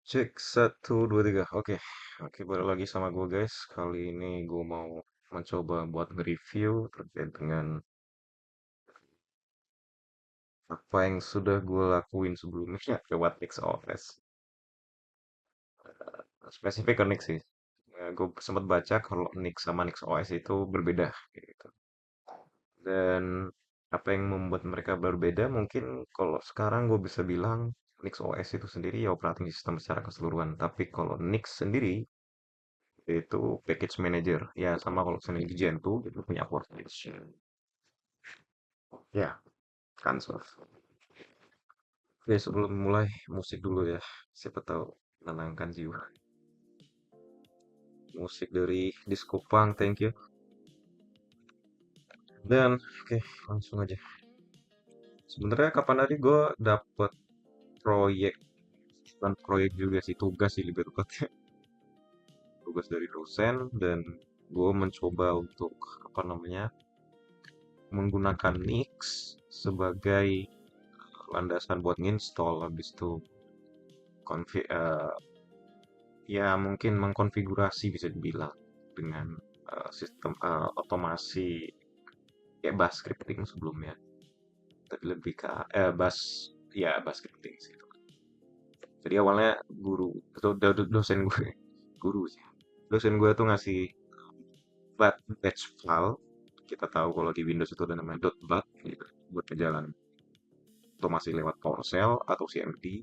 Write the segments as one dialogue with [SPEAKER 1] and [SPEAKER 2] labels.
[SPEAKER 1] Cek 1, 2, 3. Oke, oke, balik lagi sama gue guys. Kali ini gue mau mencoba buat nge-review terkait dengan apa yang sudah gue lakuin sebelumnya lewat NixOS. Spesifik ke Nix sih. Gue sempat baca kalau Nix sama NixOS itu berbeda gitu. Dan apa yang membuat mereka berbeda mungkin kalau sekarang gue bisa bilang NixOS itu sendiri ya operating system secara keseluruhan. Tapi kalau Nix sendiri itu package manager ya sama kalau misalnya di Gentoo itu punya workstation ya kan sof. Oke, sebelum mulai musik dulu ya, siapa tahu menenangkan jiwa. Musik dari Disco Punk, thank you. Dan oke, langsung aja. Sebenarnya kapan tadi gue dapet proyek, bukan proyek juga sih, tugas sih lebih tepatnya. Tugas dari dosen dan gue mencoba untuk apa namanya menggunakan Nix sebagai landasan buat nginstall. Habis itu ya mungkin mengkonfigurasi bisa dibilang dengan sistem otomasi kayak bash scripting sebelumnya, tapi lebih ke bash, ya bash scripting sih itu. Jadi awalnya guru atau dosen gue guru sih, dosen gue tuh ngasih batch file. Kita tahu kalau di Windows itu ada namanya .bat gitu buat jalan otomasi lewat PowerShell atau CMD.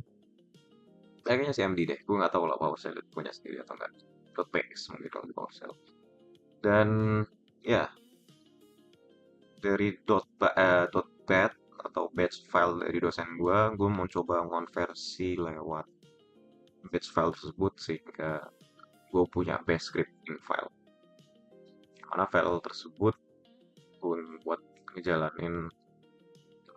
[SPEAKER 1] Kayaknya CMD deh, gue nggak tahu lah PowerShell itu punya sendiri atau enggak. .ps mungkin kalau di PowerShell. Dan ya dari .bat atau batch file dari dosen gue mau coba ngonversi lewat batch file tersebut sehingga gue punya bash scripting file. Mana file tersebut pun buat ngejalanin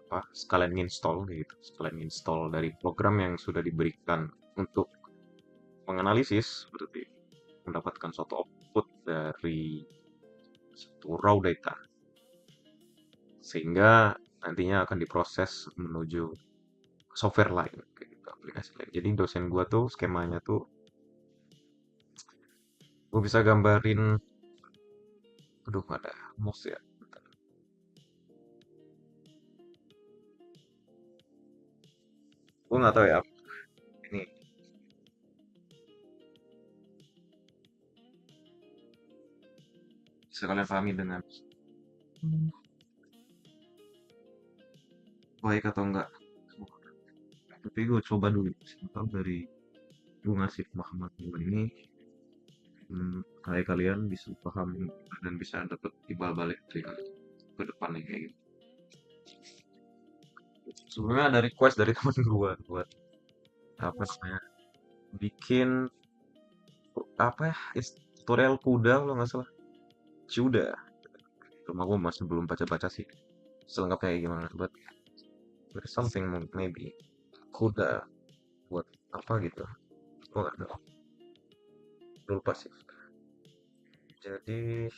[SPEAKER 1] apa sekalian install gitu, sekalian install dari program yang sudah diberikan untuk menganalisis berarti mendapatkan suatu output dari satu raw data sehingga nantinya akan diproses menuju software lain kayak gitu, aplikasi lain. Jadi dosen gua tuh skemanya tuh gua bisa gambarin, aduh nggak ada mouse ya. Gua nggak tahu ya ini bisa kalian pahami dengan baik atau enggak. Tapi gue coba dulu simpel dari gue ngasih pemahaman gue ini, kayak kalian bisa paham dan bisa dapat timbal balik dari ke depannya kayak gitu. Sebenarnya ada request dari teman gue buat apa namanya bikin apa ya tutorial kuda kalau nggak salah, Cuda. Cuma gue masih belum baca-baca sih selengkapnya kayak gimana, but there's something maybe kuda buat apa gitu, gue nggak tahu, lupa sih. Jadi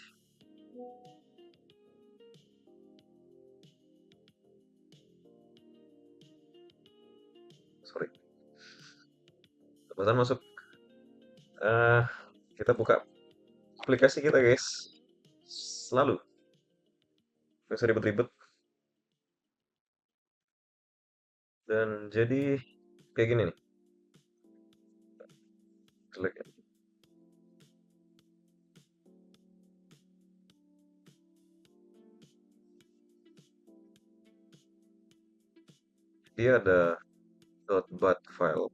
[SPEAKER 1] sorry, kebetulan masuk. eh kita buka aplikasi kita guys, selalu nggak usah ribet-ribet. Dan jadi kayak gini nih, klik ya. Dia ada .bat file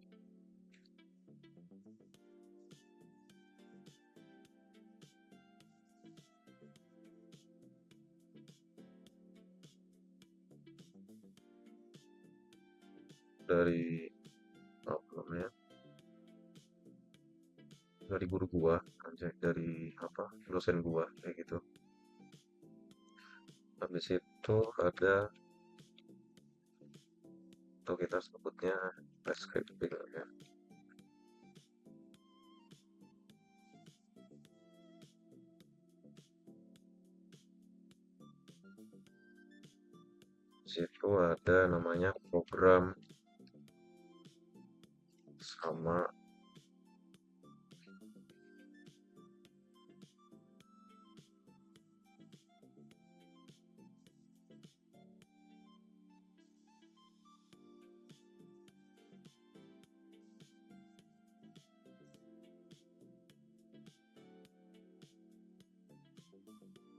[SPEAKER 1] dari apa namanya, dari guru gua, anjay, dari apa dosen gua kayak gitu. Habis itu ada, atau kita sebutnya scripting ya. Di situ ada namanya program sama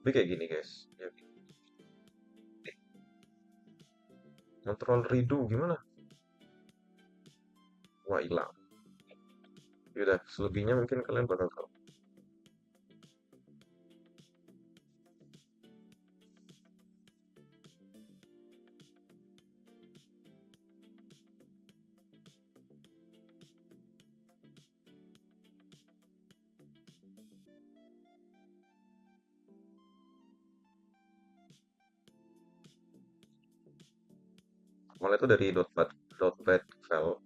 [SPEAKER 1] Tapi kayak gini guys, ya, kontrol redo gimana? Wah hilang. Yaudah, selebihnya mungkin kalian bakal tahu. Mulai itu dari dot bat file.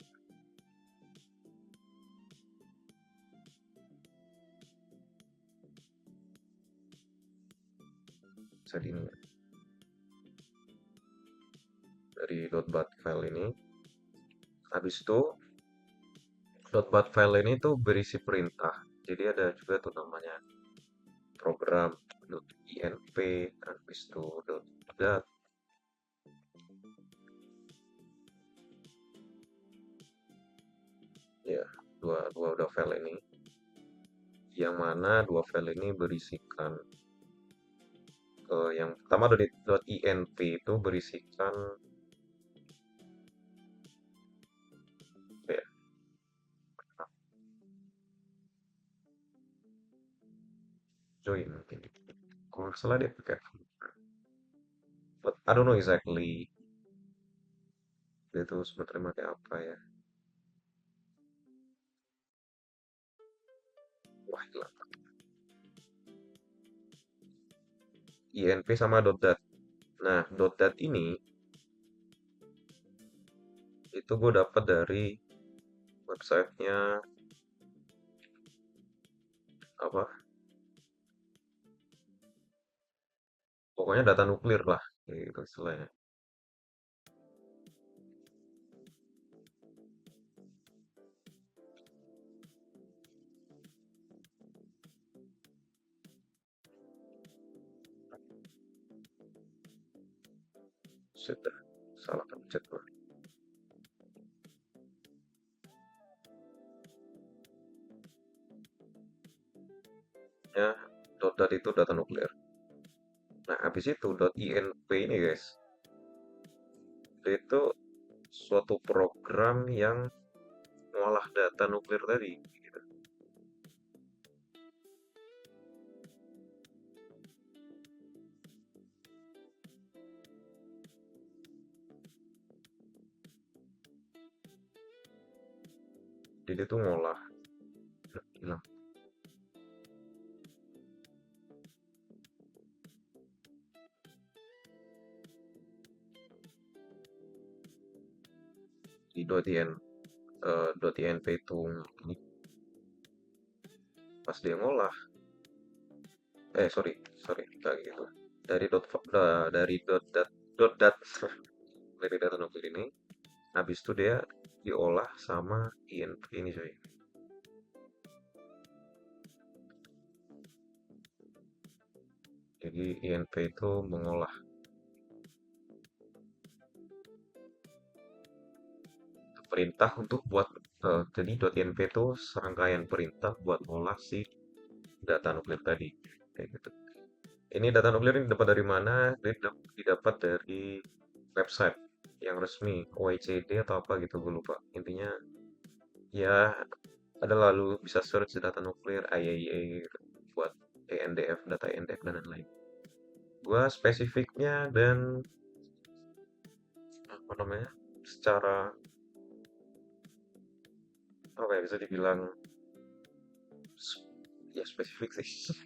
[SPEAKER 1] Bisa di ini ya. Dari dot bat file ini. Habis itu dot bat file ini tuh berisi perintah. Jadi ada juga tuh namanya program .inp, habis itu .dat. Ya, dua udah file ini. Yang mana dua file ini berisikan yang pertama dari .inp itu berisikan apa ya, join mungkin. Kalau nggak salah dia pakai, but I don't know exactly dia tuh sebenarnya pakai apa ya. Wah hilang. INP sama .dat. Nah, .dat ini itu gue dapat dari websitenya apa? Pokoknya data nuklir lah, gitu istilahnya. Sudah salah pencet gue. Ya, .dat itu data nuklir. Nah, habis itu .inp ini guys, itu suatu program yang ngolah data nuklir tadi. Gitu. Jadi itu ngolah. Hilang. Di .inp itu ini pas dia ngolah, sorry kayak gitu. Dari dari dot dat dari data nuklir ini, habis itu dia diolah sama INP ini coy. Jadi INP itu mengolah perintah untuk buat jadi .inp itu serangkaian perintah buat ngolah si data nuklir tadi kayak gitu. Ini data nuklir ini dapat dari mana? Didapat dari website yang resmi OECD atau apa gitu gue lupa. Intinya ya ada, lalu bisa search data nuklir IAEA gitu, buat ENDF, data ENDF dan lain-lain. Gua spesifiknya dan apa namanya, secara apa ya, bisa dibilang ya spesifik sih.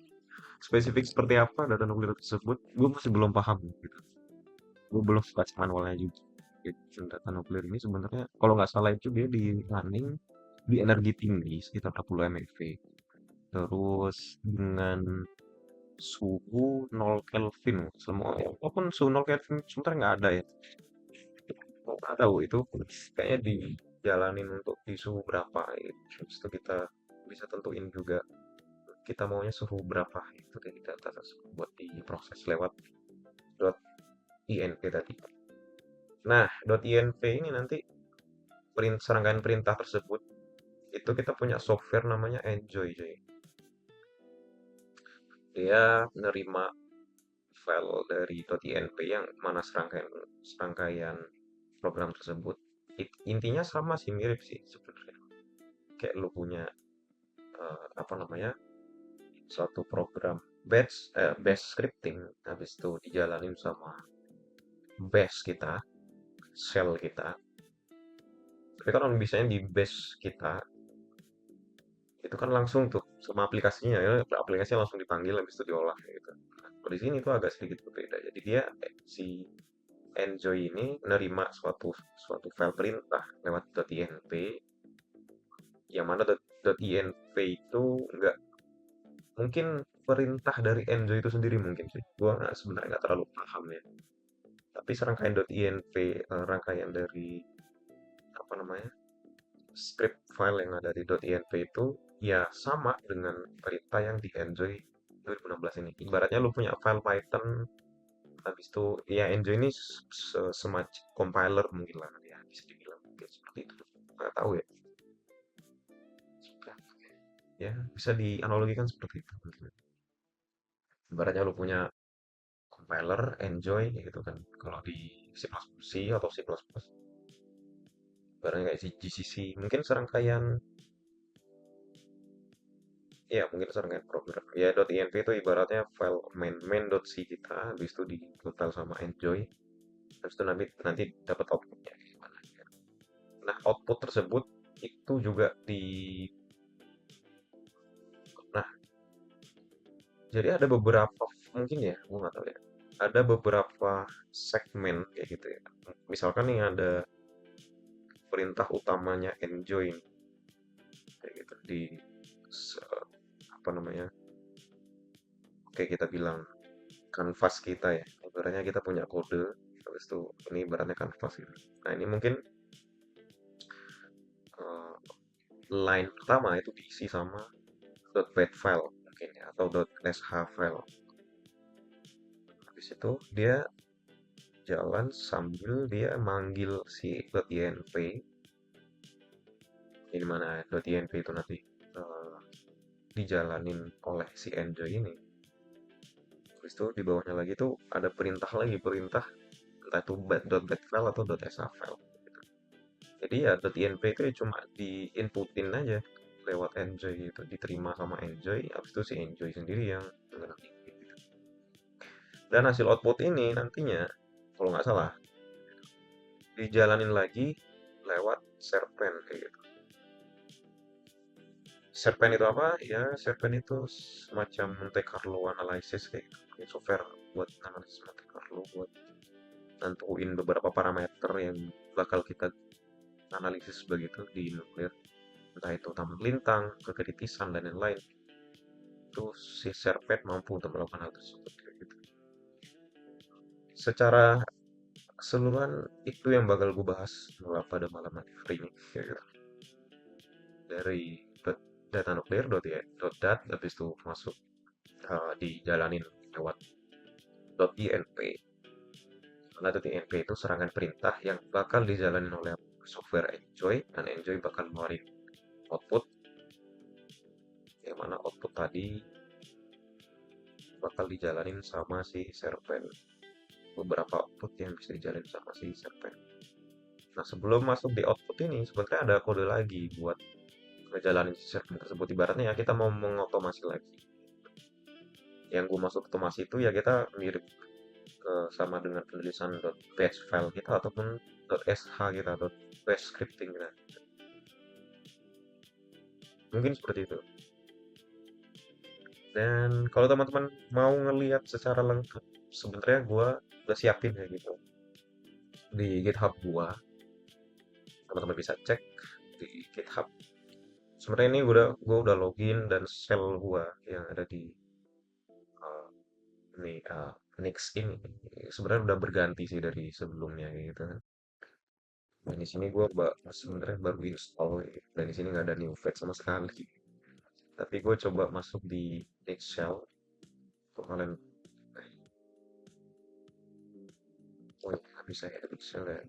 [SPEAKER 1] Spesifik seperti apa data nuklir tersebut, gue masih belum paham gitu. Gue belum baca manualnya juga. Gitu. Data nuklir ini sebenarnya kalau nggak salah itu dia di running di energi tinggi sekitar 40 MeV. Terus dengan suhu 0 Kelvin. Semua walaupun suhu 0 Kelvin sebenarnya nggak ada ya. Nggak tahu itu kayaknya dijalanin untuk di suhu berapa gitu. Terus itu kita bisa tentuin juga kita maunya suhu berapa itu dari data tersebut buat diproses lewat .inp tadi. Nah, .inp ini nanti serangkaian perintah tersebut itu kita punya software namanya Enjoy. Dia menerima file dari .inp yang mana serangkaian program tersebut. Intinya sama sih, mirip sih sebenarnya. Kayak lu punya apa namanya, suatu program bash scripting, habis itu dijalanin sama bash kita, shell kita. Tapi kan bisanya di bash kita itu kan langsung tuh sama aplikasinya ya, aplikasinya langsung dipanggil habis itu diolah gitu. Nah, kalau di sini tuh agak sedikit berbeda. Jadi dia si Enjoy ini nerima suatu suatu file perintah lewat .inp, yang mana .inp itu nggak mungkin perintah dari Enjoy itu sendiri mungkin sih. Gua sebenarnya nggak terlalu paham ya. Tapi serangkaian .inp, rangkaian dari apa namanya, script file yang ada di .inp itu ya sama dengan perintah yang di Enjoy 2016 ini. Ibaratnya lu punya file Python, habis itu ya Enjoy ini semacam compiler mungkin lah ya, bisa dibilang mungkin seperti itu. Nggak tahu ya. Ya, bisa dianalogikan seperti itu mungkin. Ibaratnya lu punya compiler Enjoy gitu kan. Kalau di C++ atau C++, ibaratnya kayak GCC, mungkin serangkaian, ya mungkin serangkaian program. Ya .inp itu ibaratnya file main.c kita, habis itu di total sama Enjoy, habis itu nanti dapat outputnya gimana. Nah, output tersebut itu juga nah, jadi ada beberapa, mungkin ya, gue nggak tahu ya. Ada beberapa segmen kayak gitu ya. Misalkan nih ada perintah utamanya enjoy kayak gitu di apa namanya? Oke, kita bilang kanvas kita ya. Ibaratnya kita punya kode, habis itu ini ibaratnya kanvas gitu. Nah, ini mungkin eh, line pertama itu diisi sama .bat file mungkin ya, atau .sh file. Habis itu dia jalan sambil dia manggil si .inp, ini mana .inp itu nanti eh, dijalanin oleh si enjoy ini. Habis itu di bawahnya lagi tuh ada perintah entah itu .bat file atau .sh file. Jadi ya .inp itu ya cuma di inputin aja lewat enjoy itu, diterima sama enjoy, habis itu si enjoy sendiri yang mengerti. Dan hasil output ini nantinya kalau nggak salah dijalanin lagi lewat serpen kayak gitu. Serpen itu apa? Ya, Serpen itu semacam Monte Carlo analysis kayak gitu. Kayak software buat analisis Monte Carlo, buat nentuin beberapa parameter yang bakal kita analisis begitu di nuklir. Entah itu tambang lintang, kekritisan, dan lain-lain. Itu si Serpen mampu untuk melakukan hal tersebut kayak gitu. Secara keseluruhan itu yang bakal gue bahas pada malam hari ini. Kayak gitu. Dari data nuklir, .dat, habis itu masuk dijalanin lewat .inp. Karena .inp itu serangan perintah yang bakal dijalanin oleh software Enjoy, dan Enjoy bakal ngeluarin output, yang mana output tadi bakal dijalanin sama si server. Beberapa output yang bisa dijalanin sama si server. Nah, sebelum masuk di output ini sebenarnya ada kode lagi buat ngejalanin si server tersebut. Ibaratnya ya kita mau mengotomasi lagi. Yang gue maksud otomasi itu ya kita mirip sama dengan penulisan .batch file kita ataupun .sh kita, .bash scripting kita. Mungkin seperti itu. Dan kalau teman-teman mau ngelihat secara lengkap, sebenarnya gue udah siapin kayak gitu di GitHub gua. Teman-teman bisa cek di GitHub. Sebenarnya ini gua udah login, dan shell gua yang ada di uh, ini Nix ini sebenarnya udah berganti sih dari sebelumnya gitu kan. Dan di sini gua sebenarnya baru install ya. Dan di sini nggak ada new fetch sama sekali. Tapi gue coba masuk di Nix shell untuk kalian. Oh ya, bisa ya Nix shell ya.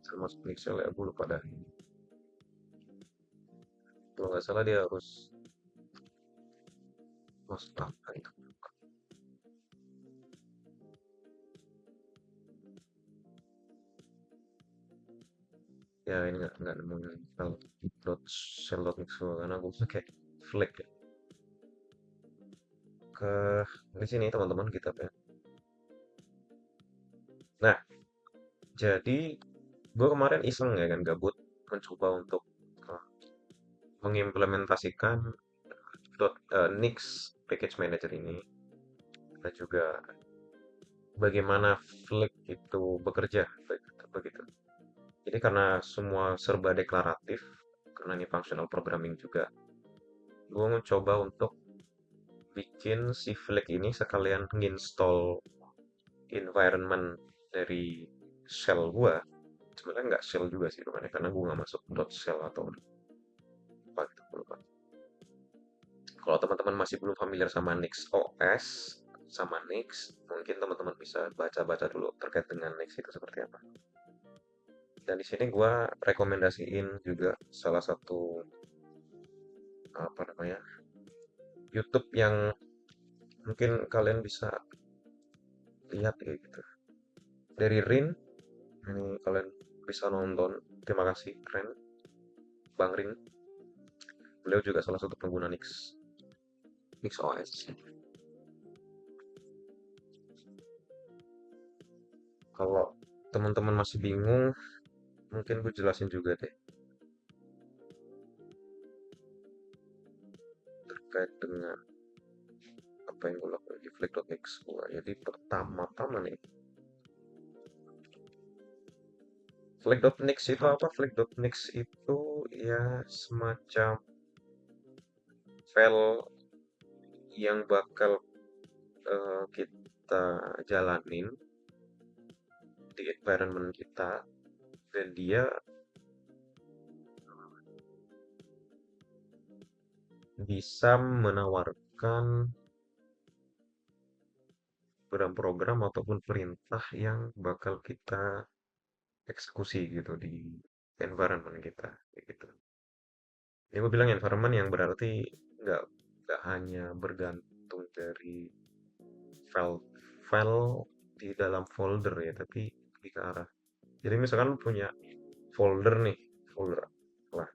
[SPEAKER 1] Saya masuk Nix shell ya, gue lupa dah. Kalau nggak salah dia harus Astaga itu. Ya ini nggak nemuin file .shell.mix karena aku pakai flag ya. Ke di sini teman-teman GitHub ya. Nah, jadi gue kemarin iseng ya kan gabut mencoba untuk uh, mengimplementasikan Nix package manager ini dan juga bagaimana Flag itu bekerja begitu. Jadi karena semua serba deklaratif, karena ini functional programming juga, gue mencoba untuk bikin si Flag ini sekalian nginstall environment dari shell gue. Sebenarnya nggak shell juga sih teman karena gue nggak masuk .shell atau apa gitu. Kalau teman-teman masih belum familiar sama Nix OS, sama Nix, mungkin teman-teman bisa baca-baca dulu terkait dengan Nix itu seperti apa. Dan di sini gue rekomendasiin juga salah satu apa namanya YouTube yang mungkin kalian bisa lihat ya gitu. Dari Rin, ini kalian bisa nonton. Terima kasih, Ren, Bang Rin. Beliau juga salah satu pengguna Nix OS. Kalau teman-teman masih bingung, mungkin gue jelasin juga deh terkait dengan apa yang gue lakukan di Flag.mix gue. Jadi pertama-tama nih, Flag.mix itu apa? Flag.mix itu ya semacam file yang bakal kita jalanin di environment kita dan dia bisa menawarkan program-program ataupun perintah yang bakal kita eksekusi gitu di environment kita gitu. Ini gue bilang environment yang berarti nggak nggak hanya bergantung dari file-file di dalam folder ya, tapi lebih ke arah. Jadi misalkan lu punya folder nih, folder lah,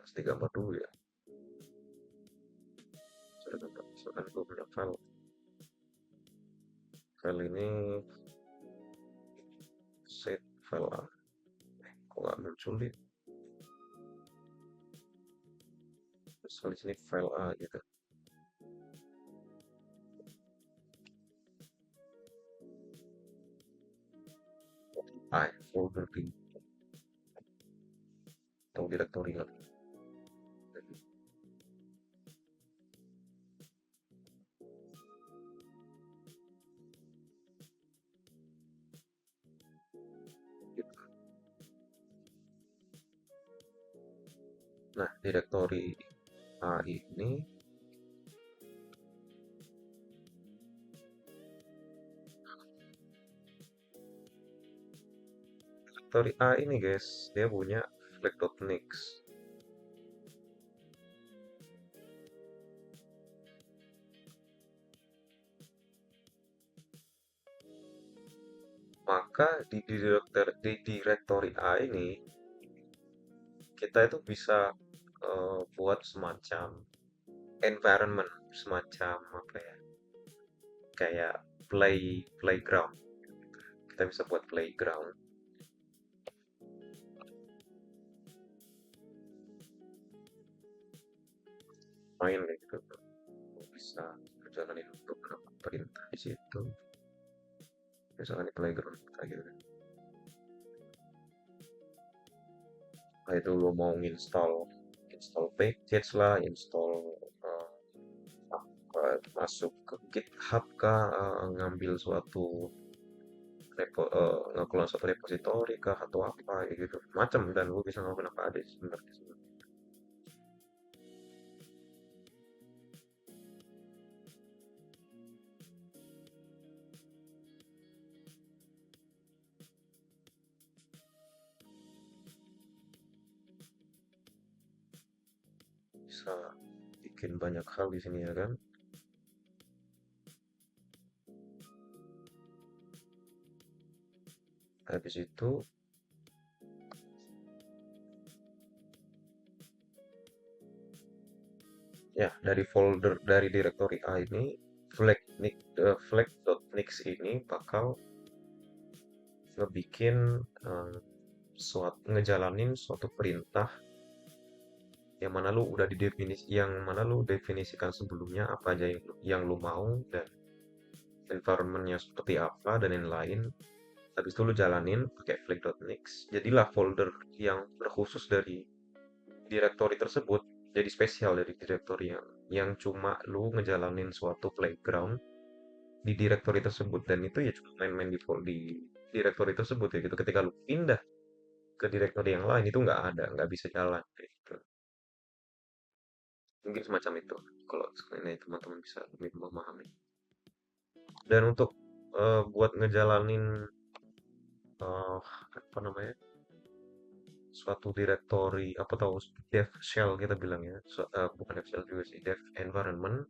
[SPEAKER 1] pasti gambar dulu ya. Misalkan gue punya file ini set file A, kok nggak muncul nih? Misal di sini file A gitu. A folder di atau directory lah. Nah, directory A ini directory A ini guys, dia punya flag.nix. Maka di directory A ini kita itu bisa buat semacam environment, semacam apa ya? Kayak playground. Kita bisa buat playground. Main kayak gitu. Bisa jalanin beberapa perintah di situ. Misalkan di playground kita gitu kan. Nah itu lo mau install package lah, install uh, masuk ke GitHub kah, ngambil suatu ngelola suatu repository kah atau apa gitu macam dan gue bisa ngelakuin apa aja sebenarnya. bisa bikin banyak hal di sini ya kan. Habis itu ya dari folder dari directory A ini flag.nix ini bakal ngebikin ngejalanin suatu perintah yang mana lu definisikan sebelumnya apa aja yang lu mau dan environmentnya seperti apa dan lain-lain. Habis itu lu jalanin pakai flag.nix. Jadilah folder yang berkhusus dari directory tersebut, jadi spesial dari directory yang cuma lu ngejalanin suatu playground di directory tersebut, dan itu ya cuma main-main di directory tersebut ya gitu. Ketika lu pindah ke directory yang lain itu nggak bisa jalan kayak gitu. Mungkin semacam itu kalau ini teman-teman bisa lebih memahami. Dan untuk buat ngejalanin eh, apa namanya, suatu directory apa tahu dev shell kita bilang ya, bukan dev shell juga sih, dev environment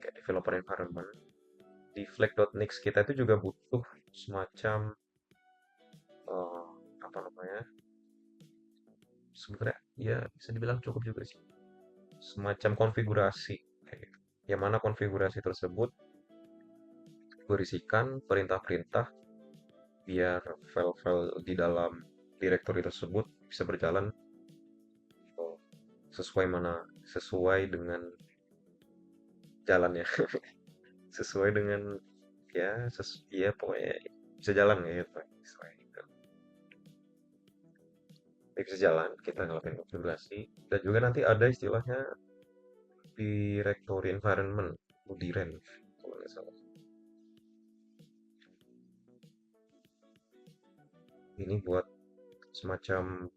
[SPEAKER 1] kayak developer environment di flag.nix kita itu juga butuh semacam eh, apa namanya, sebenarnya ya bisa dibilang cukup juga sih, semacam konfigurasi kayak gitu. Yang mana konfigurasi tersebut berisikan perintah-perintah biar file-file di dalam directory tersebut bisa berjalan eh, sesuai dengan jalannya, sesuai dengan ya pokoknya bisa jalan ya gitu. Sesuai gitu. Ya, bisa jalan kita ngelakuin konfigurasi, dan juga nanti ada istilahnya directory environment, UDIREN kalau nggak salah. Ini buat semacam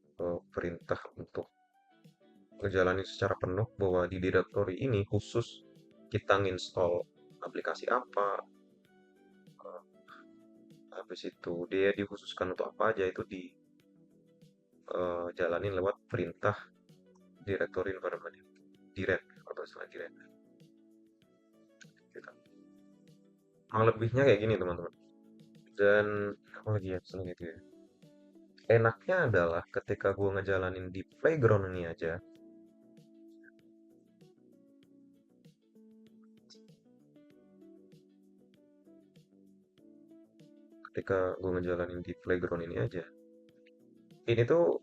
[SPEAKER 1] perintah untuk ngejalanin secara penuh bahwa di directory ini khusus kita nginstall aplikasi apa, habis itu dia dikhususkan untuk apa aja itu dijalanin lewat perintah directory environment direct atau istilah direct gitu. Kurang lebihnya kayak gini teman-teman. Dan apa lagi ya selain itu ya, enaknya adalah ketika gue ngejalanin di playground ini aja, ketika gue ngejalanin di playground ini aja, ini tuh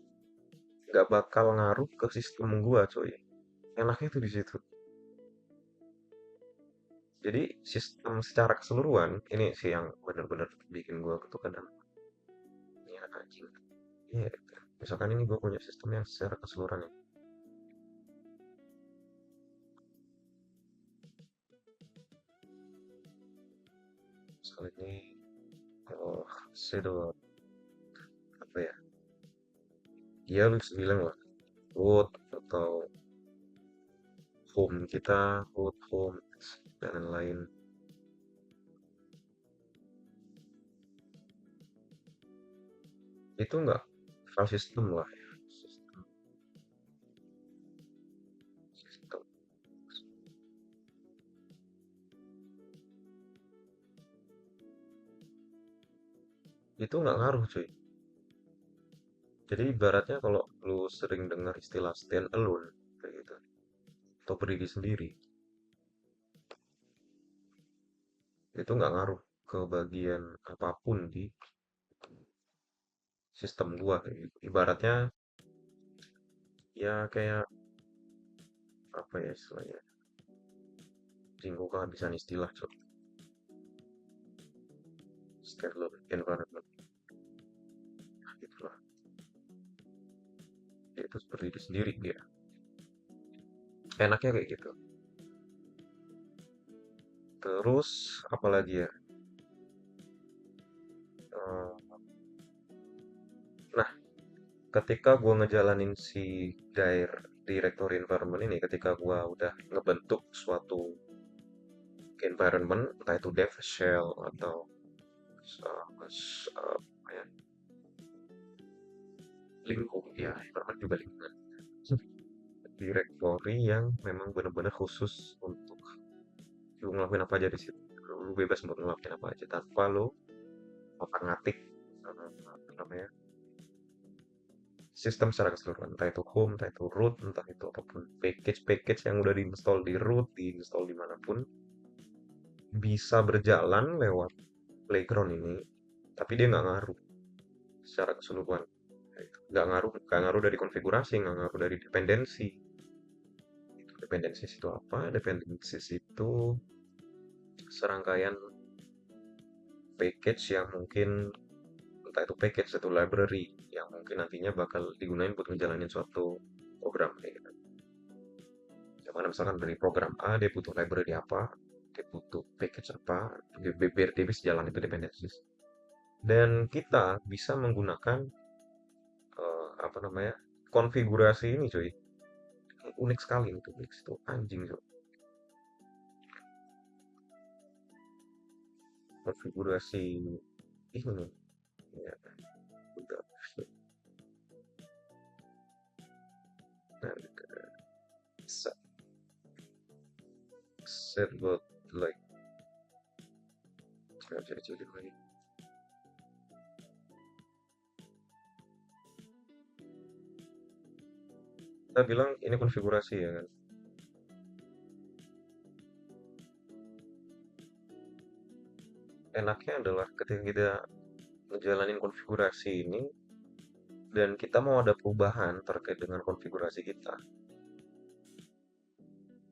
[SPEAKER 1] nggak bakal ngaruh ke sistem gue coy. Enaknya tuh di situ. Jadi sistem secara keseluruhan ini sih yang bener-bener bikin gue tuh kadang ini anak anjing. Iya, misalkan ini gue punya sistem yang secara keseluruhan ya. Misal ini kalau sedot apa ya? Ya lu bisa bilang lah root atau home kita, root home dan lain-lain. Itu enggak file system lah ya. Sistem, sistem. Itu nggak ngaruh cuy. Jadi ibaratnya kalau lu sering dengar istilah stand alone kayak gitu atau berdiri sendiri, itu nggak ngaruh ke bagian apapun di sistem gua kayak gitu. Ibaratnya ya kayak apa ya istilahnya, jinggo kehabisan istilah coy. Stand alone environment, nah, gitulah. Dia itu berdiri sendiri dia. Enaknya kayak gitu. Terus apalagi ya? Eh, Nah, ketika gua ngejalanin si directory environment ini, ketika gua udah ngebentuk suatu environment, entah itu dev shell atau apa ya, lingkup, ya environment juga lingkungan. directory yang memang benar-benar khusus untuk lu ngelakuin apa aja di situ. Lu bebas untuk ngelakuin apa aja tanpa lu ngotak-ngatik apa namanya sistem secara keseluruhan, entah itu home, entah itu root, entah itu apapun package-package yang udah diinstal di root, diinstal dimanapun bisa berjalan lewat playground ini, tapi dia nggak ngaruh secara keseluruhan. Nggak ngaruh dari konfigurasi, nggak ngaruh dari dependensi. Dependensi itu apa? Dependensi itu serangkaian package yang mungkin entah itu package atau library yang mungkin nantinya bakal digunain buat ngejalanin suatu program kayak gitu. Yang mana misalkan dari program A dia butuh library apa, dia butuh package apa, biar dia bisa jalan itu dependensi. Dan kita bisa menggunakan apa namanya konfigurasi ini cuy. Unik sekali itu, Wix itu anjing cuy. Konfigurasi ini ya udah set set buat like cari lagi. Kita bilang ini konfigurasi ya kan. Enaknya adalah ketika kita ngejalanin konfigurasi ini dan kita mau ada perubahan terkait dengan konfigurasi kita,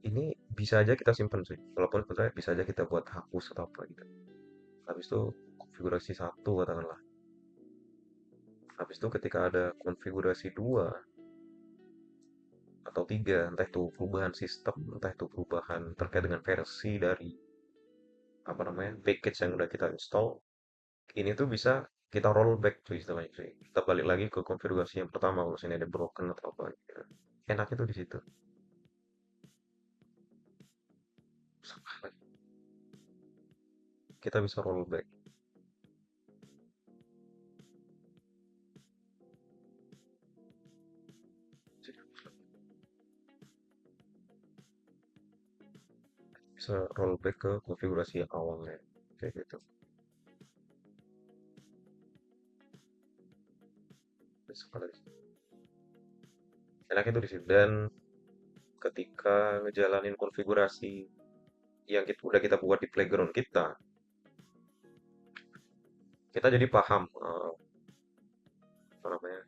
[SPEAKER 1] ini bisa aja kita simpan sih. Walaupun sebenarnya bisa aja kita buat hapus atau apa gitu. Habis itu konfigurasi satu katakanlah. Habis itu ketika ada konfigurasi dua atau tiga, entah itu perubahan sistem, entah itu perubahan terkait dengan versi dari apa namanya package yang udah kita install, ini tuh bisa kita rollback tuh istilahnya sih. Kita balik lagi ke konfigurasi yang pertama kalau sini ada broken atau apa gitu. Enaknya tuh di situ. Kita bisa rollback. Bisa rollback ke konfigurasi yang awalnya. Kayak gitu. Bisa enaknya tuh di situ. Dan ketika ngejalanin konfigurasi yang udah kita buat di playground kita jadi paham apa namanya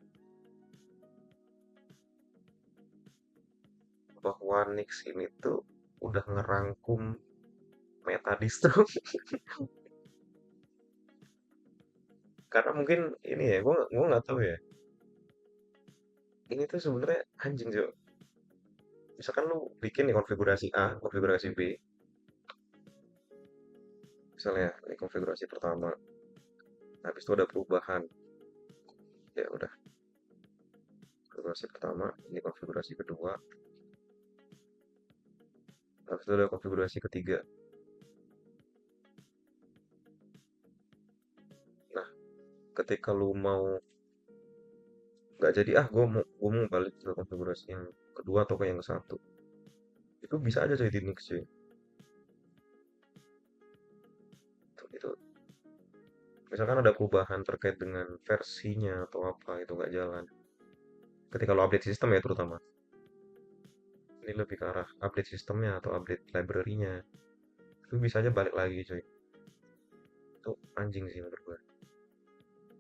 [SPEAKER 1] bahwa Nix ini tuh udah ngerangkum meta distro. Karena mungkin ini ya, gue nggak tahu ya. Ini tuh sebenarnya anjing Jo. Misalkan lu bikin nih konfigurasi A, konfigurasi B, misalnya ini konfigurasi pertama, habis itu ada perubahan, ya udah konfigurasi pertama, ini konfigurasi kedua, habis itu ada konfigurasi ketiga. Nah, ketika lu mau nggak jadi gue mau balik ke konfigurasi yang kedua atau ke yang ke satu, itu bisa aja jadi Nix cuy. Itu misalkan ada perubahan terkait dengan versinya atau apa itu nggak jalan. Ketika lo update sistem ya terutama. Ini lebih ke arah update sistemnya atau update library-nya. Itu bisa aja balik lagi cuy. Itu anjing sih menurut gue.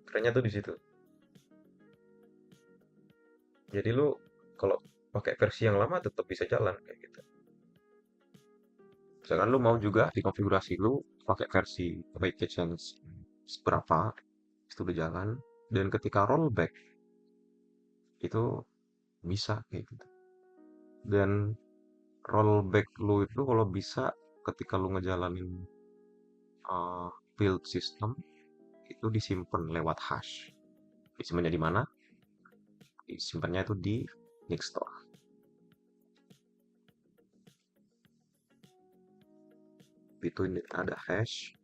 [SPEAKER 1] Kerennya tuh di situ. Jadi lu kalau pakai versi yang lama tetap bisa jalan kayak gitu. Misalkan lu mau juga di konfigurasi lu pakai versi package yang seberapa itu udah jalan dan ketika rollback itu bisa kayak gitu. Dan rollback lu itu kalau bisa ketika lu ngejalanin build system itu disimpan lewat hash. Disimpannya di mana? Disimpannya itu di Nixstore. Itu ada hash,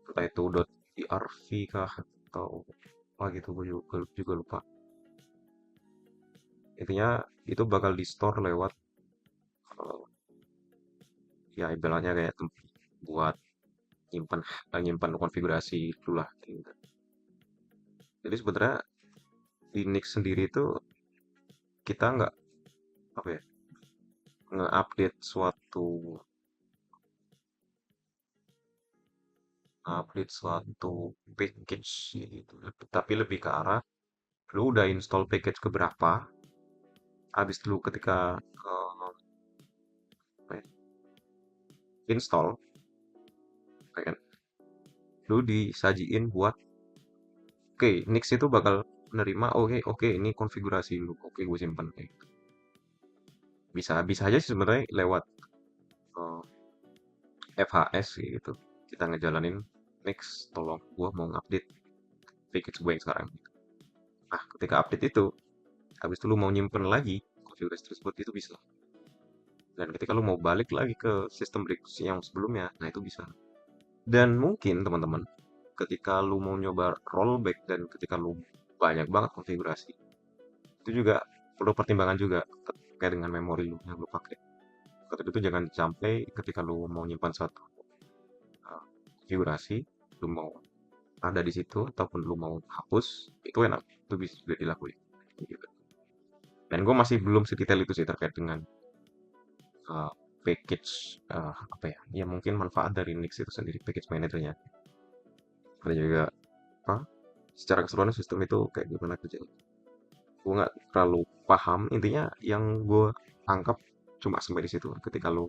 [SPEAKER 1] entah itu .irv kah atau apa gitu, gue juga lupa. Intinya itu bakal di store lewat eh, ya ibaratnya kayak tempat buat nyimpan nyimpan konfigurasi itulah gitu. Jadi sebenarnya di Nix sendiri itu kita nggak apa ya nge-update suatu package gitu. Tapi lebih ke arah lu udah install package keberapa, habis dulu ketika apa ya, install, ya kan, lu disajiin buat oke, Nix itu bakal menerima oke oke ini konfigurasi lu, oke gue simpen kayak gitu. Bisa bisa aja sih sebenarnya lewat eh, FHS gitu. Kita ngejalanin Nix, tolong gua mau ngupdate package gue yang sekarang. Nah, ketika update itu, habis itu lu mau nyimpen lagi konfigurasi tersebut itu bisa. Dan ketika lu mau balik lagi ke sistem yang sebelumnya, nah itu bisa. Dan mungkin teman-teman, ketika lu mau nyoba rollback dan ketika lu banyak banget konfigurasi, itu juga perlu pertimbangan juga terkait dengan memori lu yang lu pakai. Ketika itu jangan sampai ketika lu mau nyimpan satu konfigurasi, lu mau ada di situ ataupun lu mau hapus, itu enak, itu bisa juga dilakuin. Gitu. Dan gue masih belum sedetail itu sih terkait dengan uh, package apa ya, ya mungkin manfaat dari Nix itu sendiri, package manajernya. Dan juga apa, secara keseluruhan sistem itu kayak gimana kerjanya. Gue nggak terlalu paham, intinya yang gue tangkap cuma sampai di situ. Ketika lu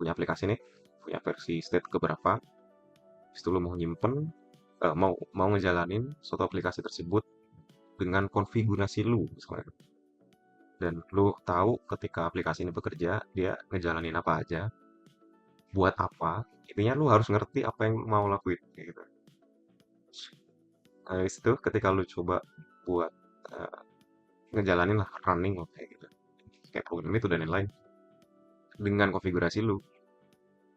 [SPEAKER 1] punya aplikasi nih, punya versi state keberapa, itu lu mau nyimpen, mau mau ngejalanin suatu aplikasi tersebut dengan konfigurasi lu misalnya. Dan lu tahu ketika aplikasi ini bekerja, dia ngejalanin apa aja, buat apa, intinya lu harus ngerti apa yang lu mau lakuin, kayak gitu. Nah, dari situ ketika lu coba buat eh, ngejalanin lah, running lah, kayak gitu. Kayak program itu dan lain-lain, dengan konfigurasi lu.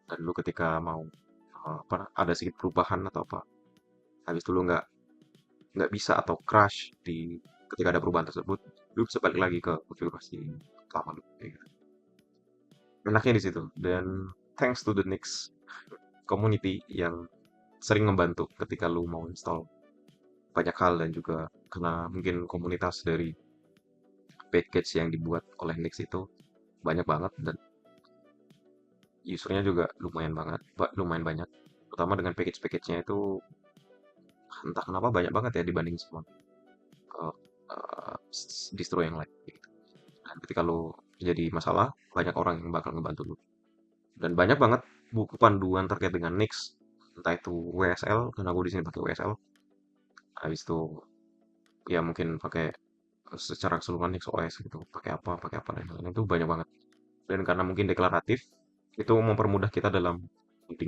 [SPEAKER 1] Dan lu ketika mau apa, ada sedikit perubahan atau apa, habis itu lu nggak bisa atau crash di ketika ada perubahan tersebut, lu bisa balik lagi ke konfigurasi lama lu, kayak gitu. Enaknya di situ. Dan thanks to the Nix community yang sering membantu ketika lu mau install banyak hal, dan juga karena mungkin komunitas dari package yang dibuat oleh Nix itu banyak banget, dan usernya juga lumayan banget, lumayan banyak, terutama dengan package-package-nya itu entah kenapa banyak banget ya dibanding semua uh, distro yang lain gitu. Dan ketika lu jadi masalah, banyak orang yang bakal ngebantu lu, dan banyak banget buku panduan terkait dengan Nix, entah itu WSL karena aku di sini pakai WSL, habis itu ya mungkin pakai secara keseluruhan Nix OS gitu, pakai apa dan lain-lain, itu banyak banget. Dan karena mungkin deklaratif, itu mempermudah kita dalam coding.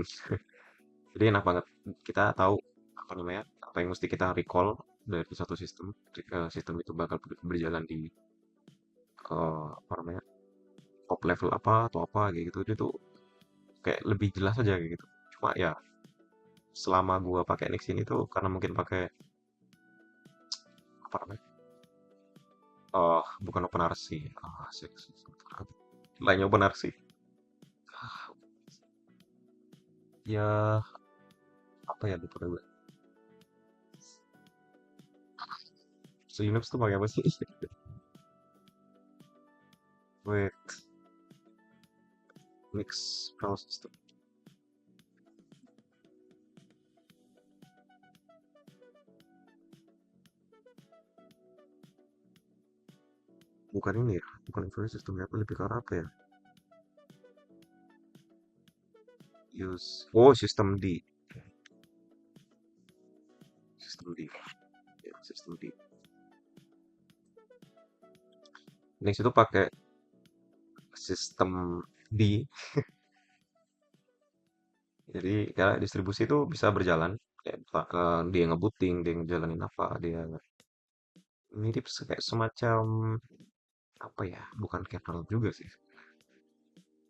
[SPEAKER 1] Jadi enak banget, kita tahu apa namanya, apa yang mesti kita recall dari satu sistem, sistem itu bakal berjalan di apa namanya, top level apa atau apa kayak gitu. Itu tuh kayak lebih jelas aja kayak gitu. Cuma ya selama gua pakai Nix ini tuh karena mungkin pakai apa namanya, bukan OpenRC, lainnya OpenRC. Ya apa ya, lupa gue. Linux tuh pakai apa sih? Wait, Linux file system. Bukan ini ya, bukan file system ya, apa lebih ke arah apa ya? Oh, sistem D. Sistem D. Ya, sistem D. Linux itu pakai sistem D. Jadi ya distribusi itu bisa berjalan. Kayak dia ngebooting, dia ngejalanin apa, dia mirip kayak semacam apa ya? Bukan kernel juga sih.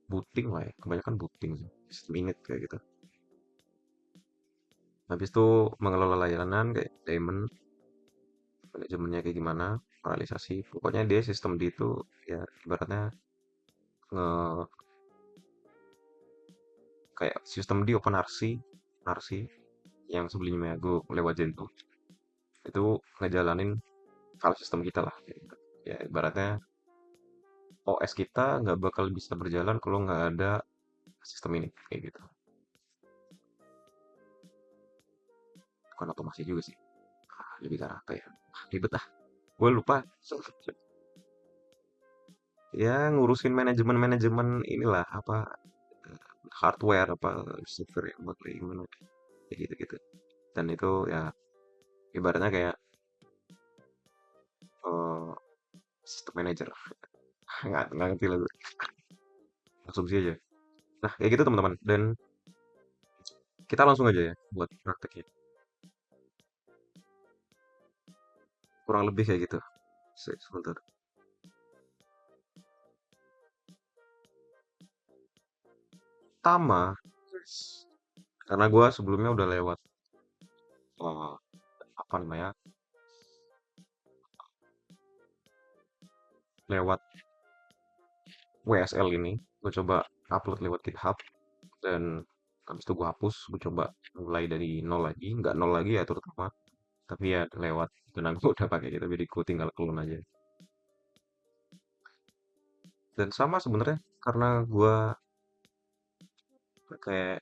[SPEAKER 1] Booting lah ya, kebanyakan booting sih. Sistem init kayak gitu. Habis itu mengelola layanan kayak daemon, manajemennya kayak gimana. paralisasi. Pokoknya dia sistem D itu ya ibaratnya nge kayak sistem di open RC yang sebelumnya gue lewat Gentoo itu ngejalanin file sistem kita lah kayak gitu. Ya ibaratnya OS kita nggak bakal bisa berjalan kalau nggak ada sistem ini kayak gitu. Bukan otomasi juga sih. Lebih ke arah apa ya? Ribet ah. Gue lupa. Ya ngurusin manajemen inilah apa hardware apa software yang buat kayak gimana kayak gitu-gitu. Dan itu ya ibaratnya kayak eh, sistem manager. Nggak ngerti lah gue. Asumsi aja. Nah, kayak gitu teman-teman. Dan kita langsung aja ya buat prakteknya. Kurang lebih kayak gitu. Sebentar. Pertama, karena gue sebelumnya udah lewat eh, apa namanya, lewat WSL ini, gue coba upload lewat GitHub dan habis itu gue hapus, gue coba mulai dari nol lagi, nggak nol lagi ya terutama, tapi ya lewat dan gue udah pakai gitu, jadi gue tinggal clone aja. Dan sama sebenarnya karena gue pakai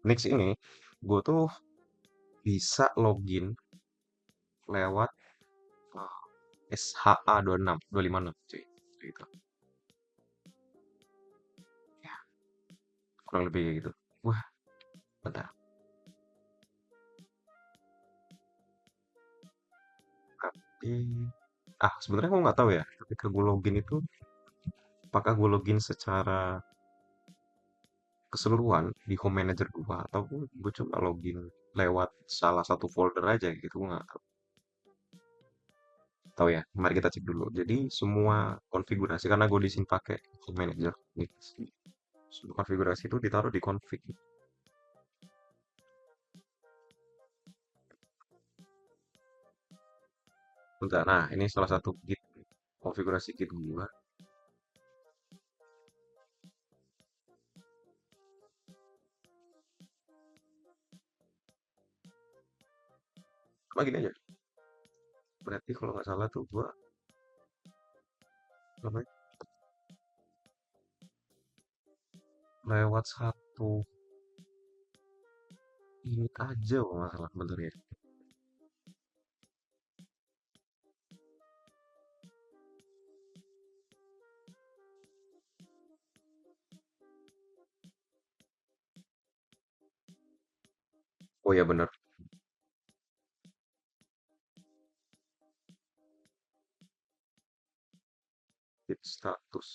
[SPEAKER 1] Nix ini, gue tuh bisa login lewat SHA 26 256 cuy gitu. Ya, kurang lebih kayak gitu. Wah, bentar. Tapi sebenarnya aku nggak tahu ya. Ketika gue login itu, apakah gue login secara keseluruhan di home manager gua atau gue coba login lewat salah satu folder aja gitu. Gue nggak tahu ya. Mari kita cek dulu. Jadi semua konfigurasi karena gue di sini pakai home manager. Nih, semua konfigurasi itu ditaruh di config. Bentar, nah ini salah satu git konfigurasi git gua. Cuma gini aja. Berarti kalau nggak salah tuh gua namanya lewat satu ini aja kalau nggak salah bentar ya. Oh ya bener, git status.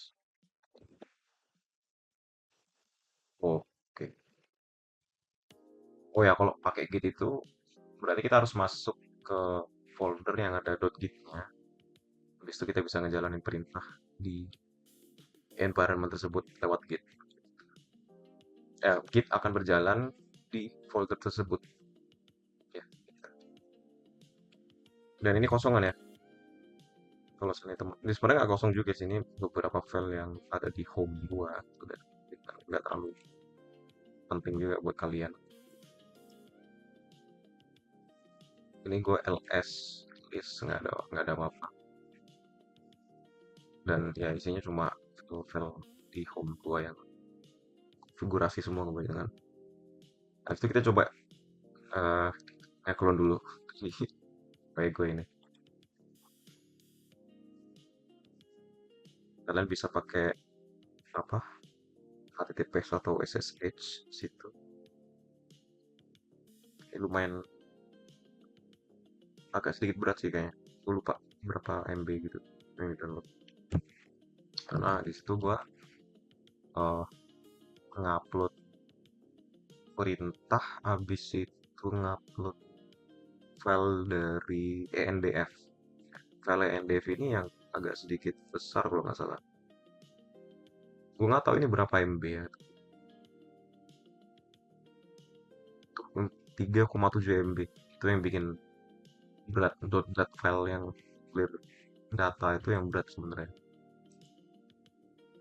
[SPEAKER 1] Oh, oke. Oh ya kalau pakai git itu berarti kita harus masuk ke folder yang ada .git-nya. Habis itu kita bisa ngejalanin perintah di environment tersebut lewat git. Git akan berjalan di folder tersebut. Ya. Dan ini kosongan ya. Kalau seandainya teman, ini sebenarnya nggak kosong juga sih ini beberapa file yang ada di home gua udah nggak terlalu penting juga buat kalian. Ini gue ls list nggak ada apa-apa dan ya isinya cuma file di home gua yang konfigurasi semua kebanyakan. Habis itu kita coba eh clone dulu kayak gue ini. Kalian bisa pakai apa HTTPS atau SSH situ. Lumayan agak sedikit berat sih kayaknya. Gue lupa berapa MB gitu yang di download. Karena di situ gua eh ngupload perintah, habis itu ngupload file dari ENDF. File ENDF ini yang agak sedikit besar kalau nggak salah. Gue nggak tahu ini berapa MB ya. 3,7 MB. Itu yang bikin berat, dot file yang clear data itu yang berat sebenarnya.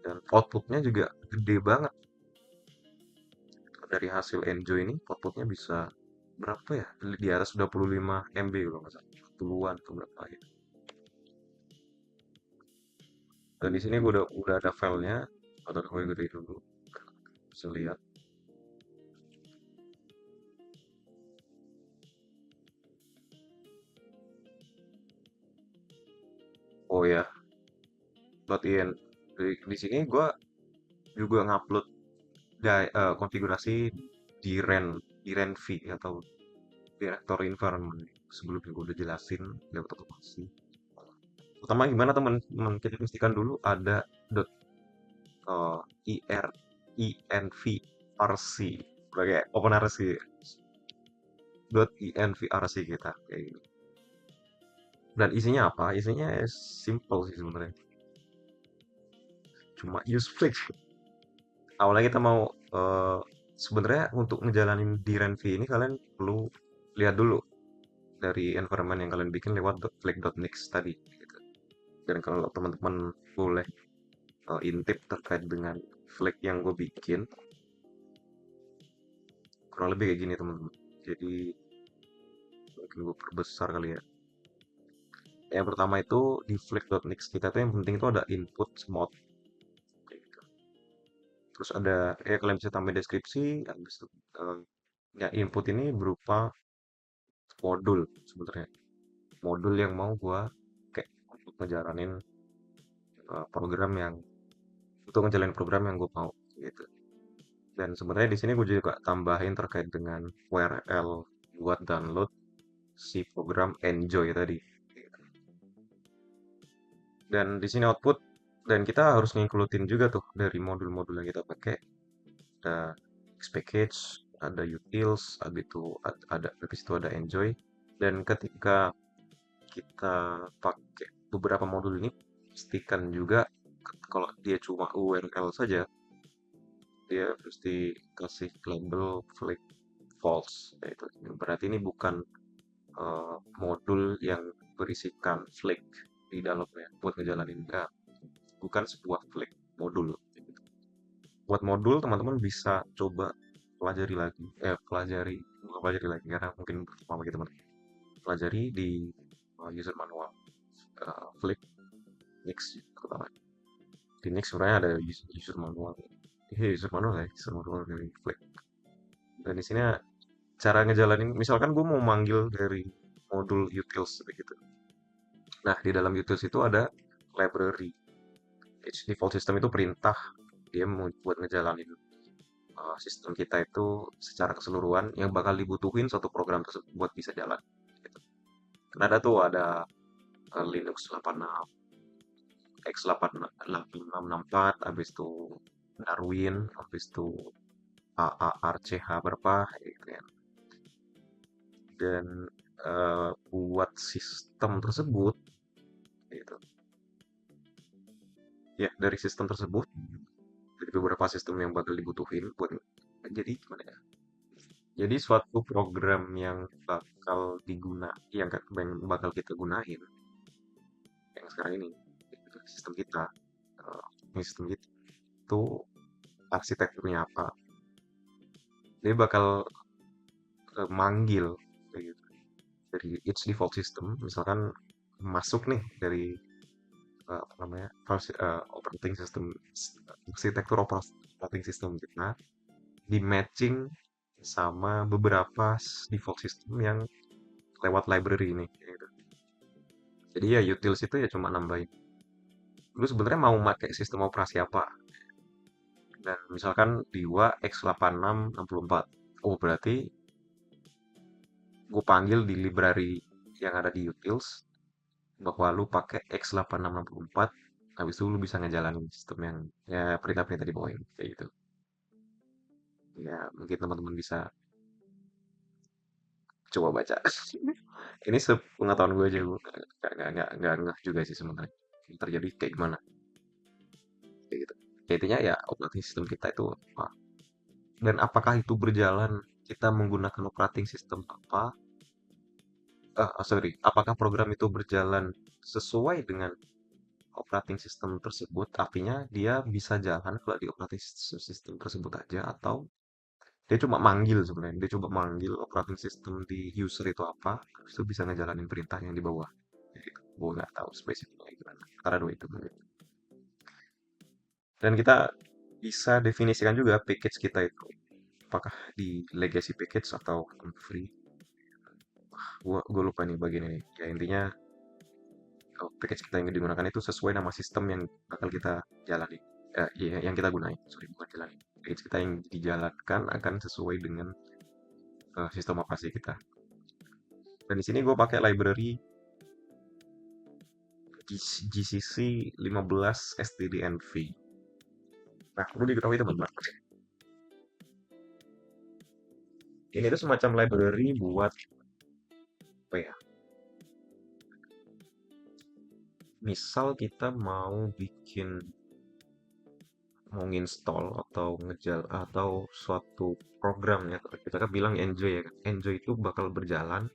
[SPEAKER 1] Dan outputnya juga gede banget. Dari hasil Enjoy ini outputnya bisa berapa ya? Di atas 25 MB kalau nggak salah. Puluhan atau berapa ya. Dan di sini gue udah ada filenya. Atau gue gede dulu. Bisa lihat. Oh ya, in. Di sini gue juga ngupload konfigurasi di RenV atau directory environment. Sebelumnya gue udah jelasin lewat otomasi. Pertama gimana teman-teman, kita pastikan dulu ada uh, ir envrc sebagai OpenRC .envrc kita kayak gini. Dan isinya apa? Isinya simple sih sebenarnya. Cuma use flick. Awalnya kita mau sebenarnya untuk ngejalanin di Renv ini kalian perlu lihat dulu dari environment yang kalian bikin lewat .flag.nix tadi gitu. Dan kalau teman-teman boleh intip terkait dengan flag yang gue bikin, kurang lebih kayak gini teman-teman. Jadi mungkin gue perbesar kali ya. Yang pertama itu di flag.nix kita tuh yang penting itu ada input mode. Kayak gitu. Terus ada ya kalian bisa tambah deskripsi. Habis itu ya input ini berupa modul sebenarnya. Modul yang mau gua kayak untuk ngejalanin program yang untuk ngejalanin program yang gue mau gitu. Dan sebenarnya di sini gue juga tambahin terkait dengan URL buat download si program Enjoy tadi. Dan di sini output dan kita harus ngincludin juga tuh dari modul-modul yang kita pakai. Ada X package, ada utils, habis itu ada enjoy. Dan ketika kita pakai beberapa modul ini, pastikan juga kalau dia cuma URL saja, dia mesti kasih label flag false. Yaitu. Berarti ini bukan modul yang berisikan flag di dalamnya buat ngejalanin enggak, bukan sebuah flag modul. Buat modul teman-teman bisa coba pelajari lagi, bukan pelajari lagi karena mungkin pertama bagi teman, pelajari di user manual Flip Nix terutama. Di Nix sebenarnya ada user manual, user manual dari Flip. Dan di sini cara ngejalanin, misalkan gue mau manggil dari modul utils begitu. Nah di dalam utils itu ada library. Default system itu perintah dia mau buat ngejalanin sistem kita itu secara keseluruhan yang bakal dibutuhin satu program tersebut buat bisa jalan. Gitu. Karena ada tuh ada Linux 86, X8664, habis itu Darwin, habis itu AARCH berapa gitu ya. Dan buat sistem tersebut gitu. Ya, dari sistem tersebut dari beberapa sistem yang bakal dibutuhin buat jadi gimana ya? Jadi suatu program yang yang bakal kita gunain yang sekarang ini sistem kita, sistem kita itu arsitekturnya apa? Dia bakal manggil kayak gitu dari each default system, misalkan masuk nih dari apa namanya operating system, arsitektur operating system kita di matching sama beberapa default system yang lewat library ini. Gitu. Jadi ya utils itu ya cuma nambahin. Lu sebenarnya mau pakai sistem operasi apa? Dan misalkan Dewa X8664. Oh berarti gue panggil di library yang ada di utils bahwa lu pakai X8664, habis itu lu bisa ngejalanin sistem yang ya perintah-perintah di bawah ini kayak gitu. Ya mungkin teman-teman bisa coba baca. Ini sepengetahuan gue aja, gue nggak ngeh juga sih sebenarnya terjadi kayak gimana kayak gitu. Ya, intinya ya operating system kita itu apa dan apakah itu berjalan kita menggunakan operating system apa sorry, apakah program itu berjalan sesuai dengan operating system tersebut? Artinya dia bisa jalan kalau di operating system tersebut aja, atau dia cuma manggil sebenarnya. Dia coba manggil operating system di user itu apa, habis itu bisa ngejalanin perintah yang di bawah. Jadi gue nggak tahu spesifiknya gimana. Antara dua itu mungkin. Dan kita bisa definisikan juga package kita itu. Apakah di legacy package atau free. Gue lupa nih bagian ini. Ya intinya package kita yang digunakan itu sesuai nama sistem yang bakal kita jalani. Iya, yang kita gunain. Sorry, bukan jalani. Package kita yang dijalankan akan sesuai dengan sistem operasi kita. Dan di sini gue pakai library GCC 15 stdnv. Nah, perlu diketahui teman-teman, ini tuh semacam library buat apa ya? Misal kita mau install atau atau suatu program ya, kita kan bilang Enjoy ya kan. Enjoy itu bakal berjalan,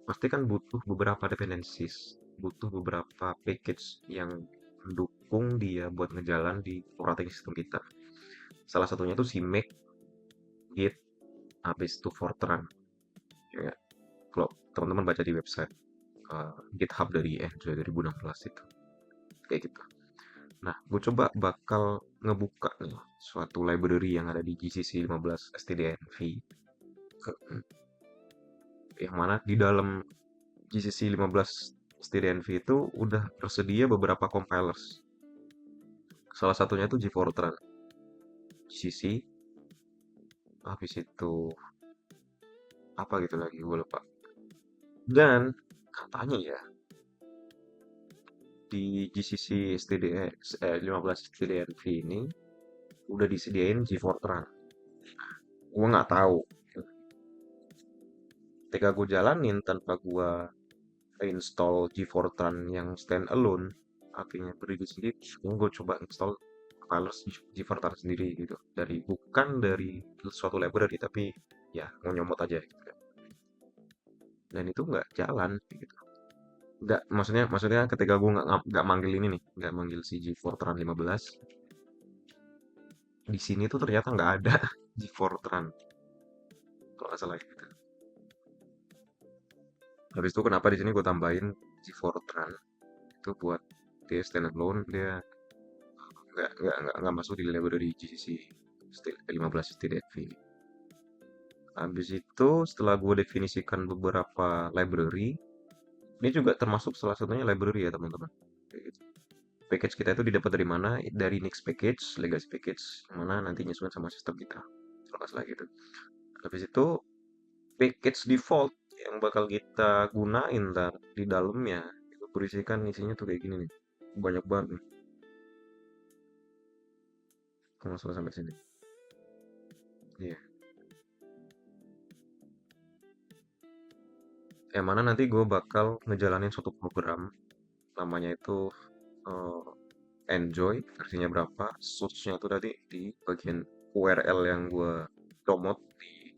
[SPEAKER 1] pasti kan butuh beberapa dependencies, butuh beberapa package yang mendukung dia buat ngejalan di operating system kita. Salah satunya tuh si make, git, habis itu fortran. Ya, kalau teman-teman baca di website GitHub dari Enjoy 2016 itu kayak gitu. Nah, gue coba bakal ngebuka nih suatu library yang ada di GCC 15 stdnv, yang mana di dalam GCC 15 stdnv itu udah tersedia beberapa compilers. Salah satunya itu gfortran, GCC, habis itu apa gitu lagi gue lupa. Dan katanya ya di GCC 15 stdnv ini udah disediain gfortran. Gue nggak tahu. Ketika gue jalanin tanpa gue install gfortran yang standalone, artinya berdiri sendiri, gue coba install files gfortran sendiri gitu, bukan dari suatu library, tapi ya mau nyomot aja gitu kan. Dan itu nggak jalan gitu. Nggak, maksudnya ketika gue nggak manggil ini nih, nggak manggil si gfortran 15, di sini tuh ternyata nggak ada gfortran kalau nggak salah gitu. Habis itu kenapa di sini gue tambahin gfortran itu buat dia standalone, dia nggak masuk di library GCC 15 stdnv. Habis itu setelah gue definisikan beberapa library, ini juga termasuk salah satunya library ya teman-teman. Gitu. Package kita itu didapat dari mana? Dari Nix package, legacy package, mana nanti nyesuaikan sama sistem kita. Kalau nggak salah gitu. Habis itu package default yang bakal kita gunain ntar di dalamnya itu berisikan isinya tuh kayak gini nih. Banyak banget nih. Kalau nggak salah sampai sini. Iya. Yeah. Yang mana nanti gue bakal ngejalanin suatu program, namanya itu eh, Enjoy, versinya berapa, source-nya tuh tadi di bagian URL yang gue download di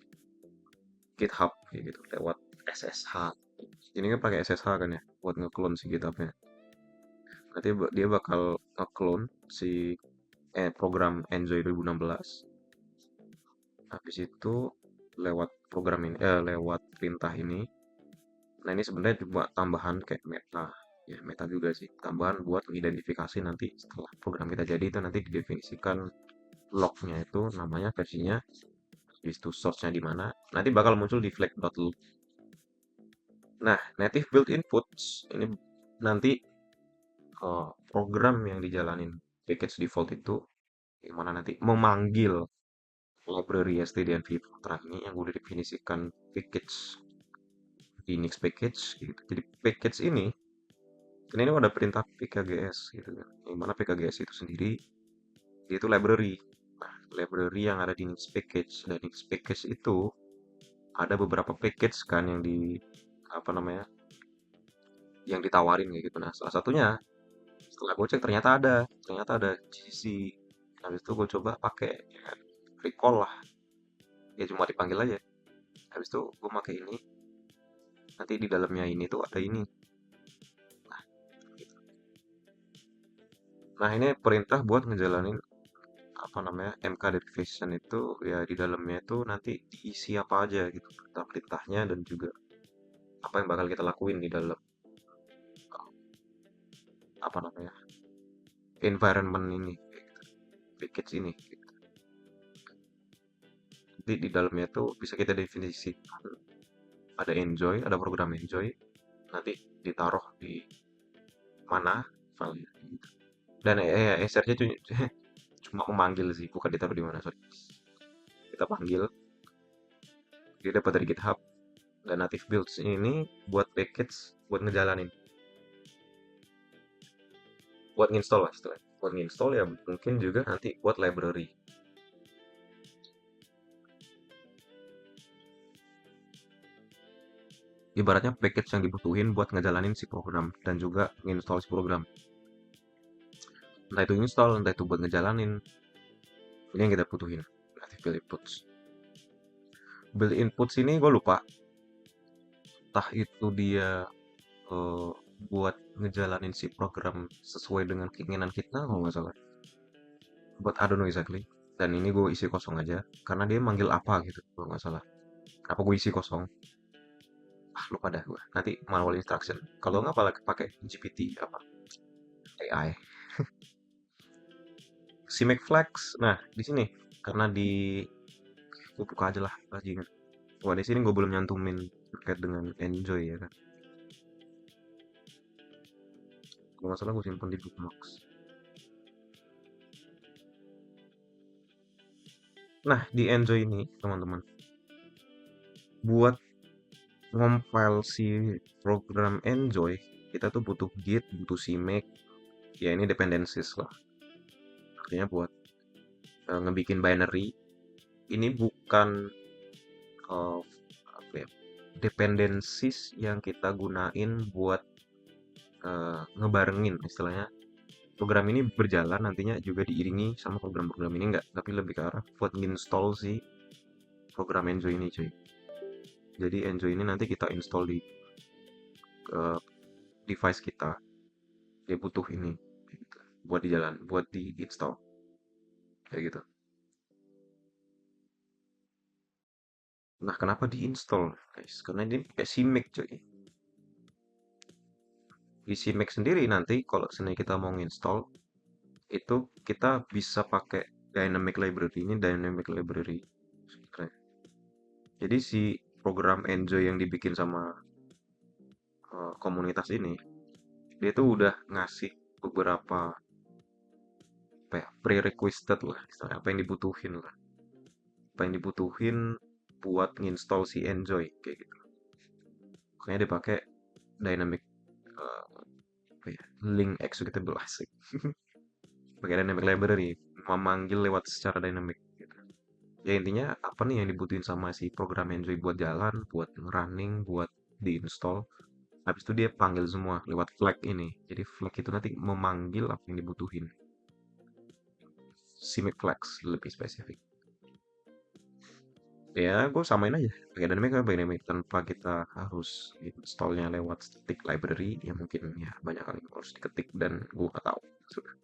[SPEAKER 1] GitHub kayak gitu lewat SSH. Ini kan pakai SSH kan ya buat nge-clone si GitHub-nya. Nanti dia bakal nge-clone si program Enjoy 2016. Habis itu lewat program ini, lewat perintah ini. Nah, ini sebenarnya cuma tambahan kayak meta. Ya, meta juga sih. Tambahan buat identifikasi nanti setelah program kita jadi itu nanti didefinisikan lognya itu namanya, versinya, habis itu source-nya di mana. Nanti bakal muncul di flag.loop. Nah, native built inputs ini nanti program yang dijalanin package default itu gimana nanti memanggil library stdnv ini yang udah definisikan package di Nix package gitu. Jadi package ini ada perintah pkgs gitu kan. Yang mana pkgs itu sendiri yaitu library. Nah, library yang ada di Nix package, dan Nix package itu ada beberapa package kan yang apa namanya, yang ditawarin kayak gitu. Nah, salah satunya setelah gue cek ternyata ada GCC. Habis itu gue coba pakai ya, recall lah, ya cuma dipanggil aja. Habis itu gue pakai ini, nanti di dalamnya ini tuh ada ini. Nah, gitu. Nah, ini perintah buat ngejalanin apa namanya MK Derivation itu ya di dalamnya itu nanti diisi apa aja gitu perintah-perintahnya dan juga apa yang bakal kita lakuin di dalam apa namanya environment ini kayak gitu, package ini gitu. Jadi di dalamnya itu bisa kita definisikan ada enjoy, ada program enjoy, nanti ditaruh di mana file gitu. Dan SR-nya cuma memanggil sih, bukan ditaruh di mana, sorry. Kita panggil, dia dapat dari GitHub. Dan native builds ini buat package, buat ngejalanin, buat nginstall lah istilahnya. Buat nginstall ya mungkin juga nanti buat library. Ibaratnya package yang dibutuhin buat ngejalanin si program dan juga nginstall si program. Entah itu install, entah itu buat ngejalanin. Ini yang kita butuhin. Native build inputs. Build inputs ini gue lupa. Entah itu dia eh, buat ngejalanin si program sesuai dengan keinginan kita kalau nggak salah. But I don't know exactly. Dan ini gue isi kosong aja karena dia manggil apa gitu kalau nggak salah. Apa gue isi kosong? Ah lupa dah gue. Nanti manual instruction. Kalau nggak pakai GPT apa AI. Si make flags. Nah di sini karena di gue buka aja lah bajingan. Wah di sini gue belum nyantumin terkait dengan enjoy ya kan. Kalau nggak salah gue simpen di bookmarks. Nah di enjoy ini teman-teman buat compile si program enjoy kita tuh butuh git, butuh cmake, ya ini dependencies lah. Artinya buat ngebikin binary ini bukan uh, apa ya, dependencies yang kita gunain buat ngebarengin istilahnya program ini berjalan nantinya juga diiringi sama program-program ini enggak, tapi lebih ke arah buat install si program enjoy ini cuy. Jadi enjoy ini nanti kita install di device kita, dia butuh ini gitu. Buat di jalan, buat di install kayak gitu. Nah, kenapa diinstal, guys? Karena ini pakai CMake, cuy. Di CMake sendiri nanti kalau seandainya kita mau install, itu kita bisa pakai dynamic library. Ini dynamic library. Sebenarnya. Jadi si program Enjoy yang dibikin sama komunitas ini, dia tuh udah ngasih beberapa apa ya, prerequisite lah, istilahnya apa yang dibutuhin lah. Apa yang dibutuhin buat nginstall si Enjoy kayak gitu. Makanya dipakai dynamic eh, apa ya, link executable asik. Pakai dynamic library, memanggil lewat secara dynamic gitu. Ya intinya apa nih yang dibutuhin sama si program Enjoy buat jalan, buat running, buat diinstal. Habis itu dia panggil semua lewat flag ini. Jadi flag itu nanti memanggil apa yang dibutuhin. Simic flags lebih spesifik. Ya, gue samain aja. Pakai dynamic tanpa kita harus installnya lewat static library. Ya mungkin ya banyak kali harus diketik dan gue nggak tahu. Sudah.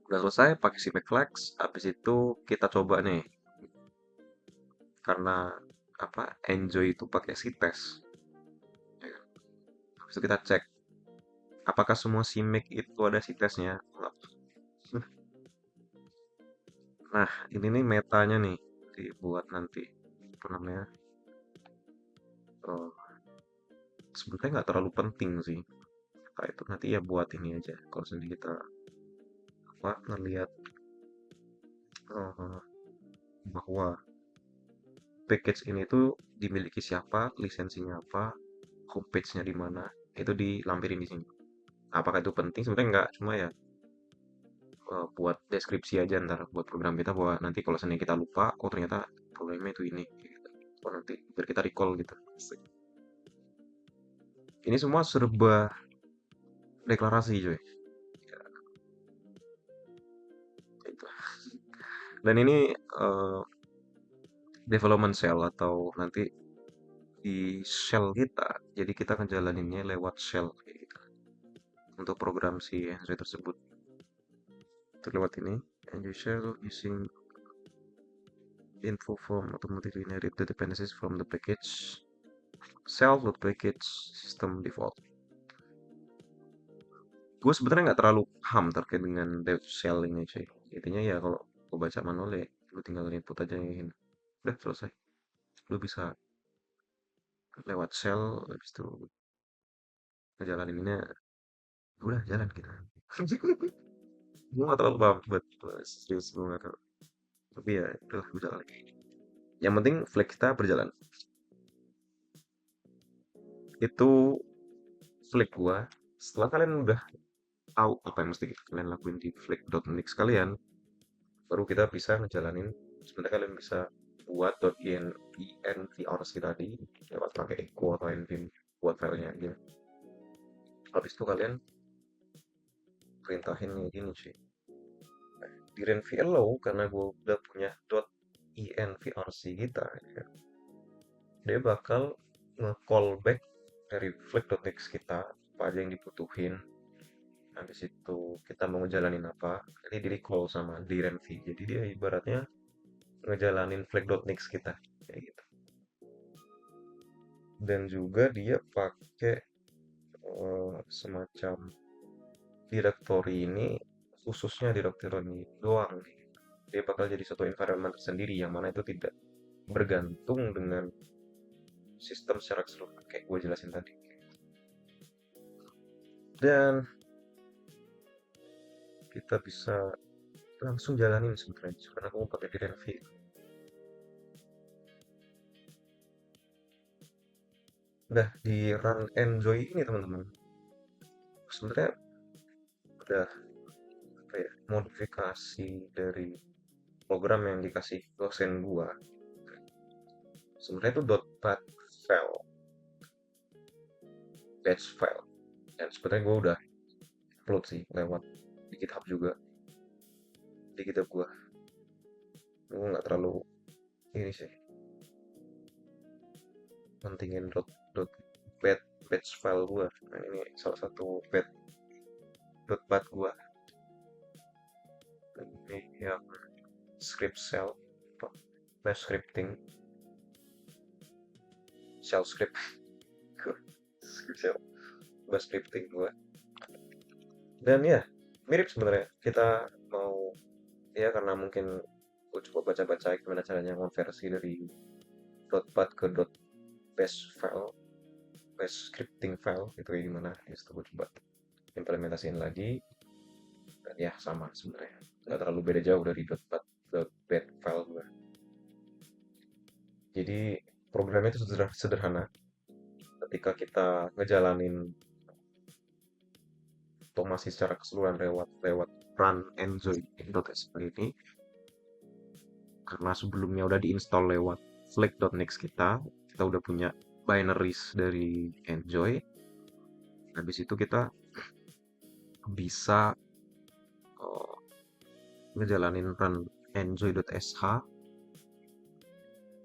[SPEAKER 1] Udah selesai pakai simic flags. Habis itu kita coba nih karena apa enjoy itu pakai si tes ya kan? Habis itu kita cek apakah semua CMake itu ada si tesnya. Nah ini nih metanya nih dibuat nanti apa namanya oh, sebenarnya nggak terlalu penting sih kayak itu nanti ya buat ini aja kalau sendiri kita apa ngelihat uh, bahwa package ini tuh dimiliki siapa, lisensinya apa, homepage-nya di mana, itu dilampirin di sini. Apakah itu penting? Sebenarnya nggak, cuma ya buat deskripsi aja ntar buat program kita bahwa nanti kalau seandainya kita lupa oh ternyata programnya itu ini gitu. Oh nanti biar kita recall gitu. Ini semua serba deklarasi coy. Ya, gitu. Dan ini development cell atau nanti di shell kita. Jadi kita ngejalaninnya lewat shell kayak gitu. Untuk program si Android tersebut. Itu lewat ini. And you shell using info from automatically inherit the dependencies from the package self.package system default. Gue sebenarnya nggak terlalu paham terkait dengan dev shell ini cuy. Intinya ya kalau gue baca manual ya lu tinggal input aja yang ini. Udah selesai. Lu bisa lewat shell habis itu ngejalaninnya udah jalan gitu. Gue nggak terlalu paham buat serius gue nggak tahu. Tapi ya itulah berjalan. Yang penting flag kita berjalan. Itu flag gua. Setelah kalian udah tahu apa yang mesti kalian lakuin di flag.index kalian, baru kita bisa ngejalanin. Sebenarnya kalian bisa buat .envrc tadi lewat pakai echo atau nvim buat filenya aja. Habis itu kalian perintahin kayak gini sih. Di renvlo karena gue udah punya .envrc kita, ya, dia bakal nge-callback dari flag.txt kita apa aja yang dibutuhin. Habis itu kita mau ngejalanin apa, jadi di recall sama di renv. Jadi dia ibaratnya ngejalanin flag.txt kita kayak gitu. Dan juga dia pakai semacam directory ini, khususnya directory ini doang nih. Dia bakal jadi satu environment tersendiri yang mana itu tidak bergantung dengan sistem secara keseluruhan kayak gue jelasin tadi. Dan kita bisa langsung jalanin sebenarnya karena aku pakai di renv. Udah di run enjoy ini teman-teman, sebenarnya udah apa ya, modifikasi dari program yang dikasih dosen gua. Sebenarnya itu batch file, dan sebenarnya gua udah upload sih lewat di GitHub juga, di GitHub gua. Gua nggak terlalu ini sih pentingin batch file gua. Nah, ini salah satu bat gua. Ini yang script shell, bash scripting, shell script, script shell, bash scripting gua. Dan ya mirip sebenarnya, kita mau ya karena mungkin gue coba baca-baca gimana caranya konversi dari .bat ke .bash file, bash scripting file itu kayak gimana, ya gue coba implementasiin lagi. Dan ya sama sebenarnya, nggak terlalu beda jauh dari .bat file gue. Jadi programnya itu sederhana. Ketika kita ngejalanin otomasi secara keseluruhan lewat run enjoy.sh ini, karena sebelumnya udah diinstal lewat flag.next kita udah punya binaries dari enjoy. Habis itu kita bisa ngejalanin run enjoy.sh.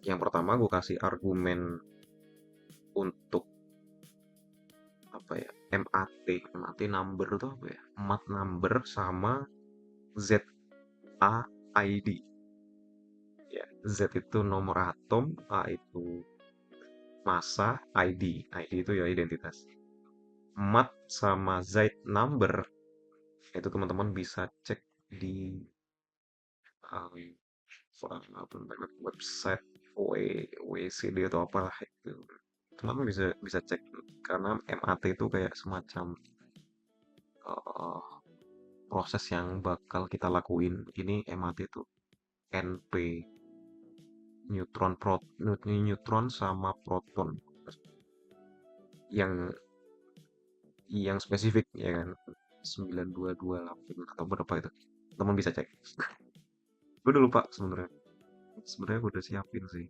[SPEAKER 1] Yang pertama gue kasih argumen untuk apa ya, mat number itu apa ya, mat number sama ZAID ya. Z itu nomor atom, A itu massa, ID itu ya identitas. Mat sama Zaid number itu teman-teman bisa cek di website WCD atau apalah itu. Teman-teman bisa cek karena MAT itu kayak semacam uh, proses yang bakal kita lakuin. Ini MAT itu NP, neutron sama proton yang spesifik ya kan, 9228 atau berapa itu, teman bisa cek. Gue udah lupa sebenarnya gue udah siapin sih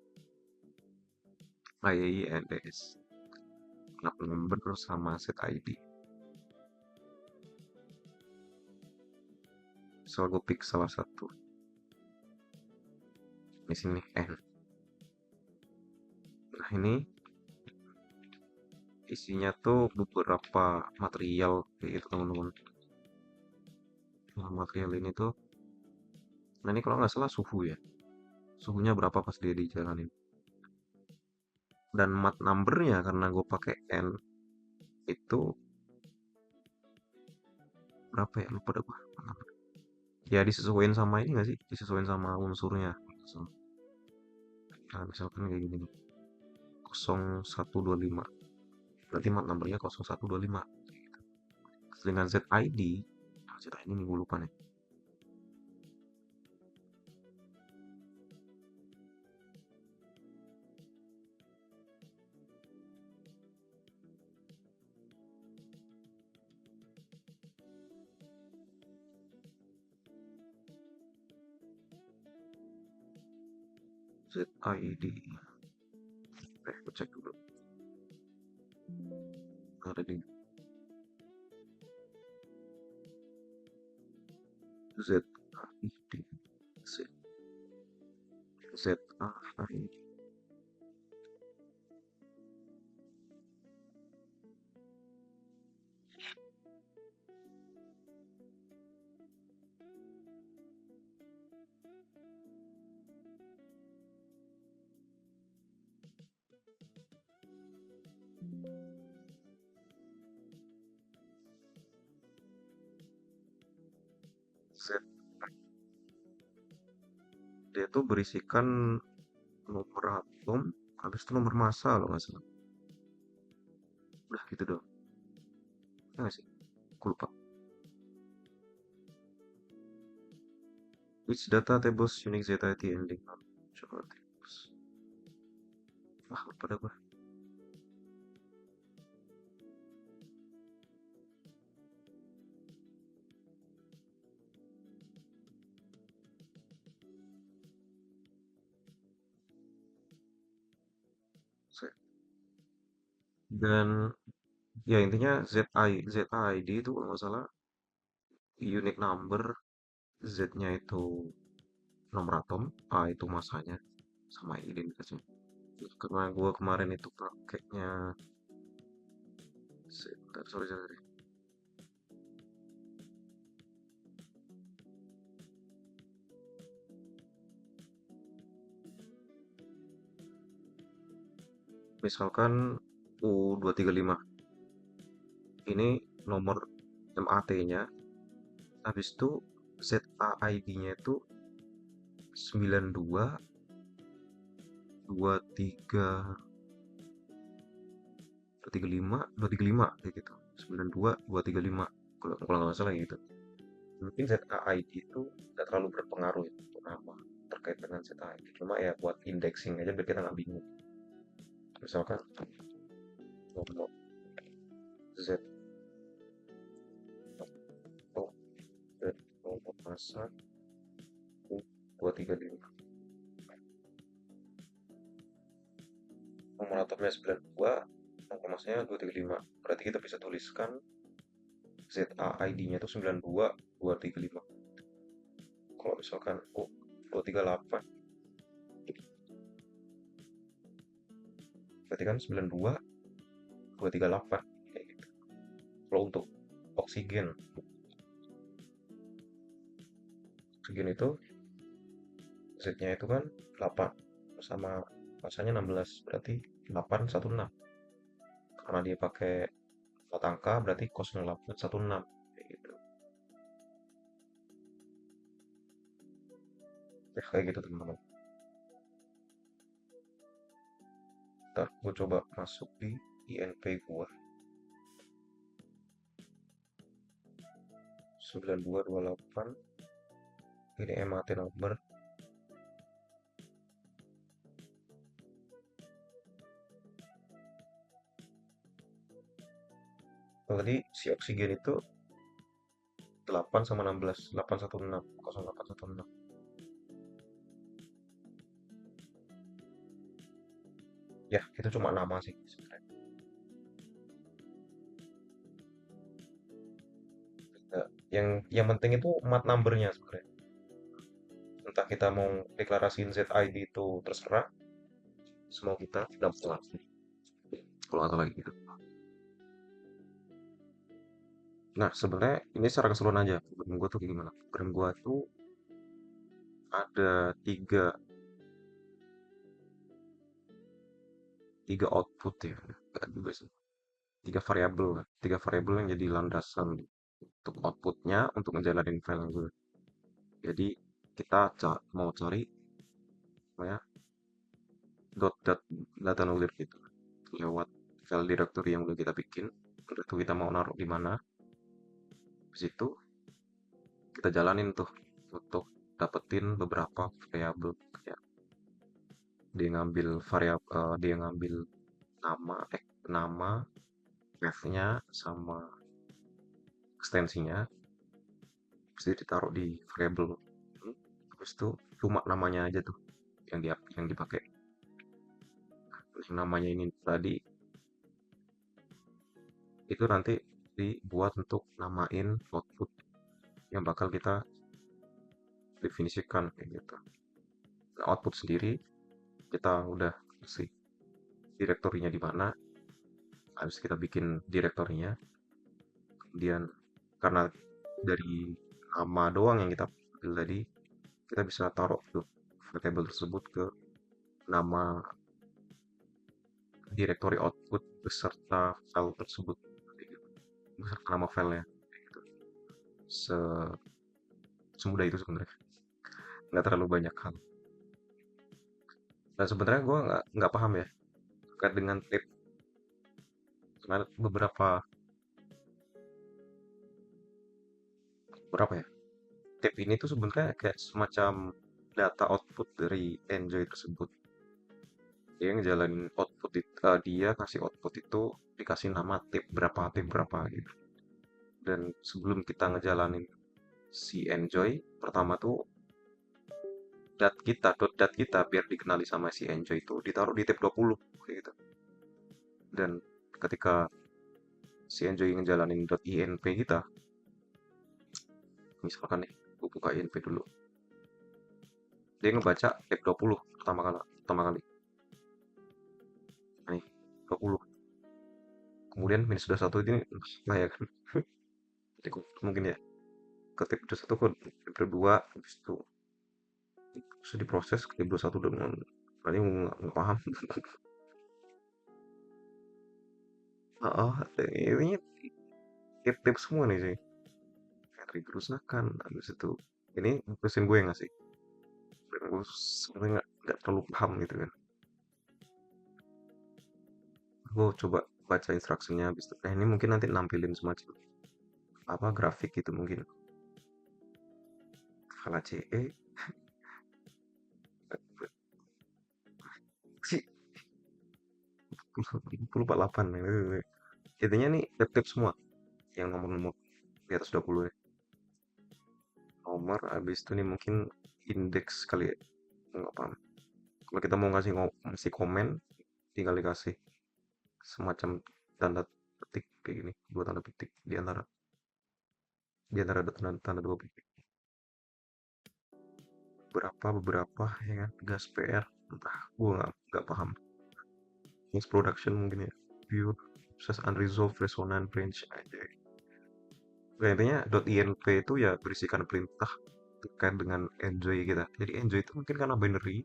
[SPEAKER 1] IAI NDS number sama set ID. So gue pick salah satu di sini N. Nah ini isinya tuh beberapa material kayak gitu teman-teman. Nah, material ini tuh, nah ini kalau nggak salah suhu ya, suhunya berapa pas dia dijalanin. Dan mat numbernya karena gue pakai N itu berapa ya, lupa dah gue. Ya disesuaikan sama ini nggak sih, disesuaikan sama unsurnya. Nah misalkan kayak gini nih, 0125, berarti mat numbernya 0125. Dengan ZID, ZID ini gue lupa nih. ZID, gue cek dulu. Ada di ZID, ZID. Z, dia tuh berisikan nomor atom, habis itu nomor massa loh nggak salah. Udah gitu dong. Ya nggak sih? Aku lupa. Which data tables unique ZID ending? Coba tables. Ah, lupa dah gue. Dan ya intinya ZID itu kalau nggak salah unique number, Z-nya itu nomor atom, A itu masanya, sama identitasnya. Karena gue kemarin itu pakainya, sorry. Misalkan U235, ini nomor MAT-nya, habis itu ZAID-nya itu 92 235 kayak gitu. 92 235 kalau nggak salah gitu. Mungkin ZAID itu tidak terlalu berpengaruh itu untuk nama terkait dengan ZAID. Cuma ya buat indexing aja biar kita nggak bingung. Misalkan nomor Z atau Z nomor masa U235. Nomor atomnya 92, nomor masanya 235. Berarti kita bisa tuliskan ZAID-nya itu 92235. Kalau misalkan U238, berarti kan 92238 kayak gitu. Kalau untuk oksigen, oksigen itu Z-nya itu kan 8 sama masanya 16, berarti 816. Karena dia pakai 4 angka berarti 0816 kayak gitu. Ya, kayak gitu teman-teman. Ntar gue coba masuk di INP gua 9228. Ini MAT number. Tadi si oksigen itu 8 sama 16, 816, 0816. Ya, itu cuma nama sih sebenarnya. Nah, yang penting itu mat numbernya sebenarnya. Entah kita mau deklarasiin ZID itu terserah, semua kita dapat langsung. Kalau nggak salah gitu. Nah, sebenarnya ini secara keseluruhan aja. Program gue tuh kayak gimana? Program gue tuh ada tiga output ya. Nggak juga sih. Tiga variabel yang jadi landasan untuk outputnya untuk ngejalanin file gue. Jadi kita mau cari ya dot data nulir gitu lewat file directory yang udah kita bikin. Udah tuh kita mau naruh di mana. Di situ kita jalanin tuh untuk dapetin beberapa variabel kayak dia ngambil nama path-nya sama ekstensinya bisa ditaruh di variabel. Terus tuh cuma namanya aja tuh yang dipakai. Yang namanya ini tadi itu nanti dibuat untuk namain output yang bakal kita definisikan kayak gitu. Nah, output sendiri kita udah kasih direktorinya di mana, habis kita bikin direktorinya, kemudian karena dari nama doang yang kita pilih tadi, kita bisa taruh tuh variable tersebut ke nama direktori output beserta file tersebut, beserta nama filenya. Gitu. Semudah itu sebenarnya, nggak terlalu banyak hal. Dan sebenarnya gue nggak paham ya terkait dengan tip. Karena berapa ya, tip ini tuh sebenarnya kayak semacam data output dari Enjoy tersebut. Dia ngejalanin dia kasih output itu dikasih nama tip berapa gitu. Dan sebelum kita ngejalanin si Enjoy, pertama tuh dot kita biar dikenali sama si Enjoy itu ditaruh di tip 20 kayak gitu. Dan ketika si Enjoy ngejalanin .inp kita, misalkan nih gue buka inp dulu, dia ngebaca tip 20 pertama kali nih 20, kemudian minus 21 ini nah ya kan. Jadi mungkin ya ke tip 21 ke tip 22, habis itu bisa diproses ke tip 21 dengan berarti nggak paham. Oh, ini tip-tip semua nih sih, kayak kerusakan habis itu ini mesin gue yang ngasih, dan gue sebenarnya nggak terlalu paham gitu kan. Gue coba baca instruksinya habis itu ini mungkin nanti nampilin semacam apa grafik gitu mungkin skala CE sih. Aku lupa 8 intinya nih tip-tip semua yang nomor-nomor di atas 20 ya, nomor habis itu nih mungkin indeks kali ya, nggak paham. Kalau kita mau ngasih komen tinggal dikasih semacam tanda petik kayak gini, dua tanda petik di antara tanda dua petik, beberapa ya kan, gas PR entah, gue nggak paham. Next production mungkin ya, view proses unresolved resonant branch aja. Nah, intinya .inp itu ya berisikan perintah terkait dengan enjoy kita. Jadi enjoy itu mungkin karena binary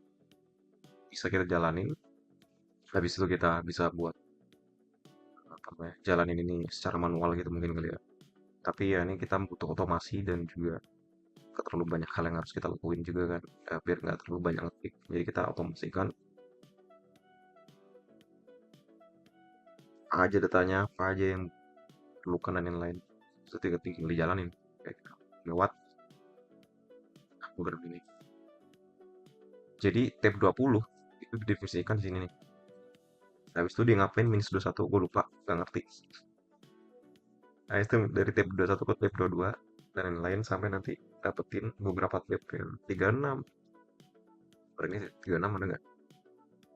[SPEAKER 1] bisa kita jalanin, habis itu kita bisa buat apa namanya, jalanin ini secara manual gitu mungkin kali ya. Tapi ya ini kita butuh otomasi dan juga gak terlalu banyak hal yang harus kita lakuin juga kan, biar nggak terlalu banyak ngetik. Jadi kita otomasikan aja datanya, apa aja yang perlukan dan lain-lain. Terus tinggal dijalanin kayak gitu, lewat program ini. Jadi tab 20 itu didefinisikan di sini nih. Habis itu dia ngapain minus 21, gue lupa, nggak ngerti. Nah itu dari tab 21 ke tab 22 dan lain-lain sampai nanti dapetin beberapa tab yang 36. Ini 36 ada nggak?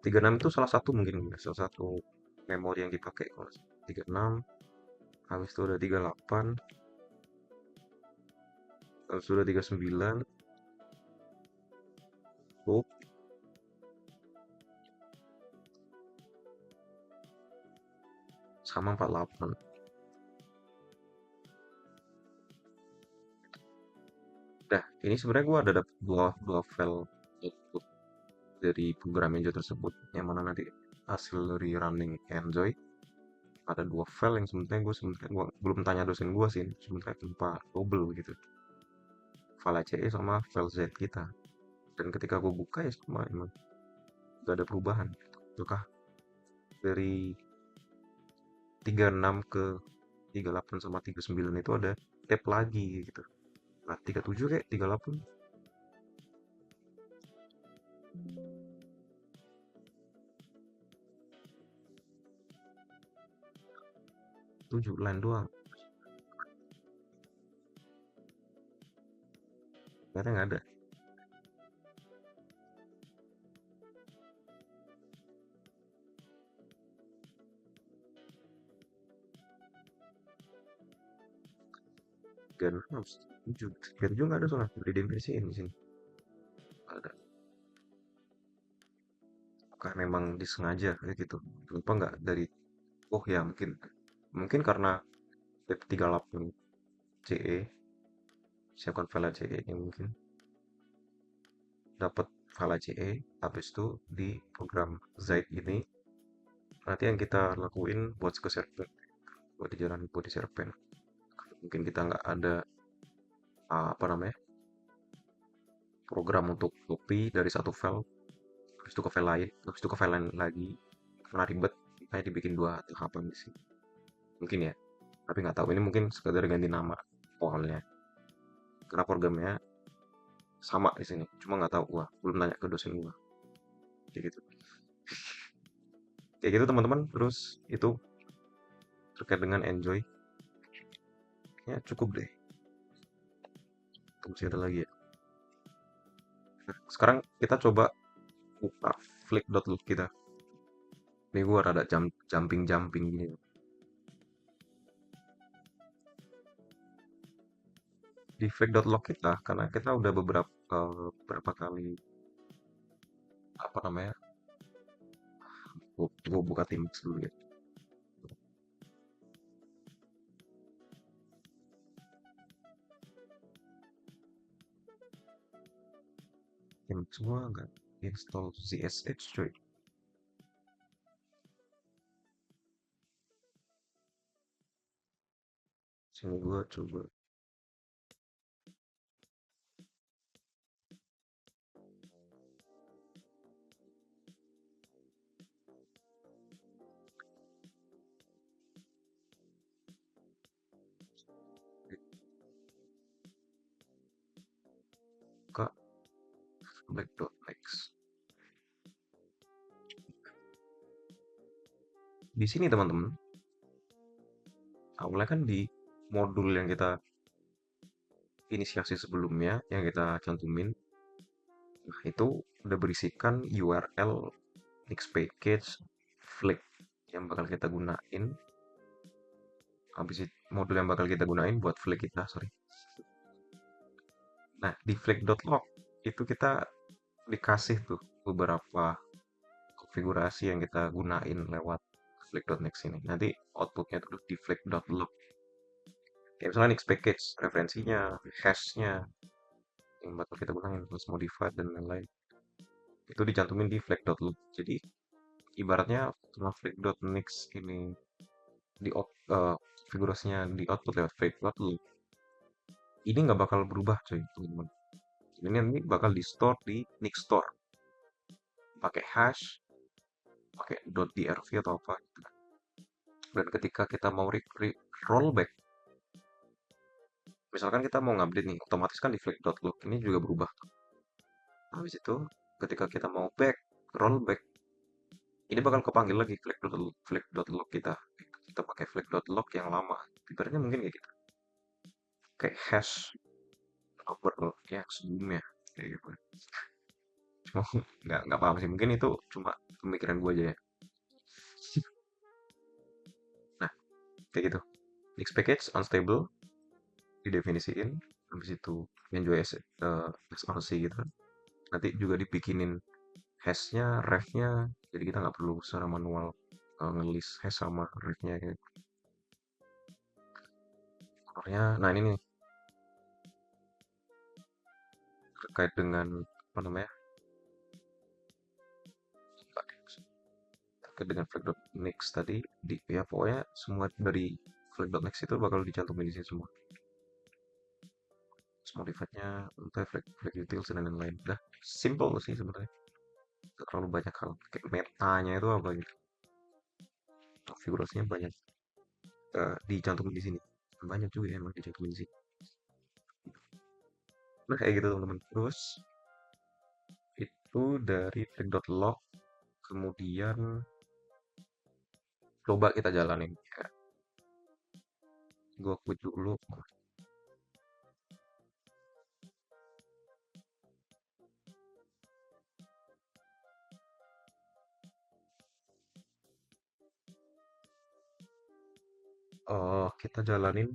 [SPEAKER 1] 36 itu salah satu mungkin, salah satu memori yang dipakai. 36, habis itu ada 38, habis itu ada 39, oh, sama 48. Ini sebenarnya gue ada dapet dua file output dari program Enjoy tersebut, yang mana nanti hasil dari running Enjoy ada dua file yang sebenarnya gua belum tanya dosen gue sih, sebenarnya tanpa double gitu, file ACE sama file Z kita. Dan ketika gue buka ya sama, emang gak ada perubahan gitu. Apakah dari 36 ke 38 sama 39 itu ada tab lagi gitu. Nah 37 kayak 38 7 line doang, ternyata nggak ada. Dan harus 7 dan juga nggak ada soalnya dari definisi ini sini nggak ada. Apakah memang disengaja kayak gitu, kenapa nggak dari, oh ya mungkin mungkin karena tab 38 CE, siapkan file CE yang mungkin dapat file CE, habis itu di program Zaid ini nanti yang kita lakuin buat ke server, buat di server. Mungkin kita nggak ada apa namanya, program untuk copy dari satu file habis itu ke file lain, habis itu ke file lain lagi, karena ribet kayak dibikin dua tahapan di sini mungkin ya, tapi nggak tahu ini mungkin sekedar ganti nama filenya karena programnya sama di sini, cuma nggak tahu, gua belum nanya ke dosen gua kayak gitu. Kayak gitu teman-teman. Terus itu terkait dengan Enjoy ya, cukup deh. Masih ada lagi ya. Nah, sekarang kita coba buka flick.loop kita. Ini gua rada jumping gini. Di flick.log kita, karena kita udah beberapa kali apa namanya, gua buka Teams dulu ya. Teams semua nggak install ZSH coy. Sini gua coba buka black.next. Di sini teman-teman, awalnya kan di modul yang kita inisiasi sebelumnya yang kita cantumin, nah itu udah berisikan URL Nix package Flick yang bakal kita gunain, habis itu modul yang bakal kita gunain buat Flick kita, sorry. Nah di Flick.log itu kita dikasih tuh beberapa konfigurasi yang kita gunain lewat Flick.next ini. Nanti outputnya tuh di Flick.log. Kayak misalnya Nix package, referensinya, hashnya, yang bakal kita gunain, terus modified dan lain-lain. Itu dicantumin di flag.loop. Jadi ibaratnya setelah flag.next ini di konfigurasinya di output lewat flag.loop, ini nggak bakal berubah coy teman-teman. Ini nanti bakal di store di Nix store pakai hash, pakai .drv atau apa gitu. Dan ketika kita mau rollback, misalkan kita mau ngupdate nih, otomatis kan di flag.loop ini juga berubah. Habis itu ketika kita mau rollback, ini bakal kepanggil lagi flag.log kita. Kita pakai flag.log yang lama. Ibaratnya mungkin kayak gitu. Kayak hash over yang sebelumnya. Kayak gitu. Cuma nggak paham sih. Mungkin itu cuma pemikiran gue aja ya. Nah, kayak gitu. Next package unstable didefinisiin. Habis itu enjoy SRC gitu. Nanti juga dibikinin hashnya, refnya. Jadi kita nggak perlu secara manual ngelis hash sama refnya kayak. Nah ini nih terkait dengan apa namanya, terkait dengan flag.next tadi, di ya pokoknya semua dari flag.next itu bakal dicantumin di sini semua. Modifiednya untuk flag utils dan lain-lain. Udah simple sih sebenarnya. Gak terlalu banyak hal. Kayak metanya itu apa gitu. Konfigurasinya banyak dicantumin di sini. Banyak juga ya emang dicantumin di sini. Nah kayak gitu teman-teman. Terus itu dari flag.log, kemudian coba kita jalanin ya. Gua quit dulu. Kita jalanin.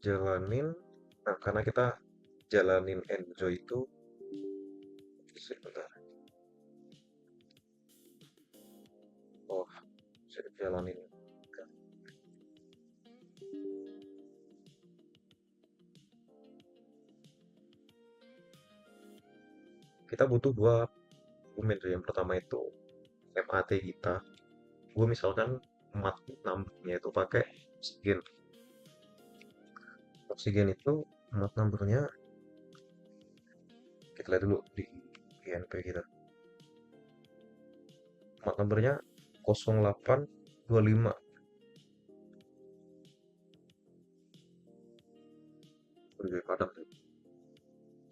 [SPEAKER 1] Jalanin. Nah karena kita jalanin enjoy itu sebentar. Oh, saya jalanin. Kita butuh dua dokumen. Yang pertama itu MAT kita. Gue misalkan mat numbernya itu pakai oksigen. Oksigen itu mat numbernya kita lihat dulu di INP kita. Mat numbernya 0825. Udah padat tuh.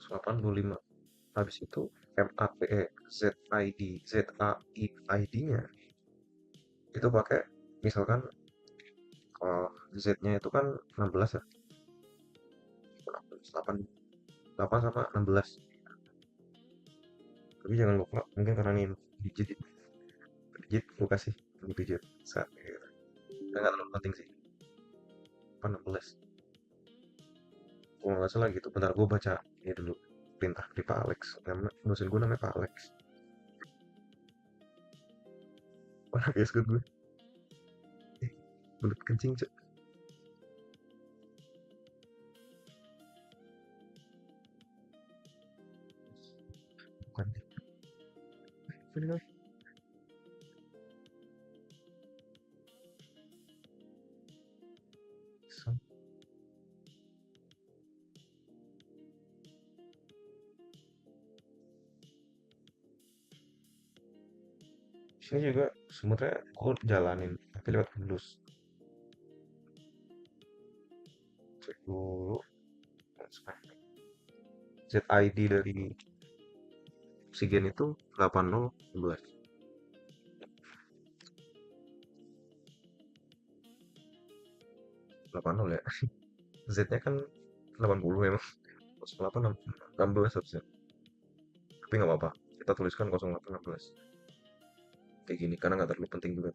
[SPEAKER 1] 0825. Habis itu MAPE ZID ZAID-nya itu pakai misalkan Z-nya itu kan 16 ya. 8 8 sama 16. Tapi jangan lupa mungkin karena ini digit digit gue kasih digit saat gitu. Nggak terlalu penting sih. 16 kalau nggak salah gitu. Bentar gue baca ini dulu perintah dari Pak Alex. Dosen gue namanya Pak Alex. Mana guys gue belut kencing cek. Bukan deh. Ini kali. Sini juga sebenarnya gue jalanin tapi lewat Windows. Cek dulu ZID dari oksigen itu 8011 80 ya. Z-nya kan 80 emang. 08 16 harusnya. Tapi nggak apa-apa. Kita tuliskan 08 16. Kayak gini karena nggak terlalu penting juga.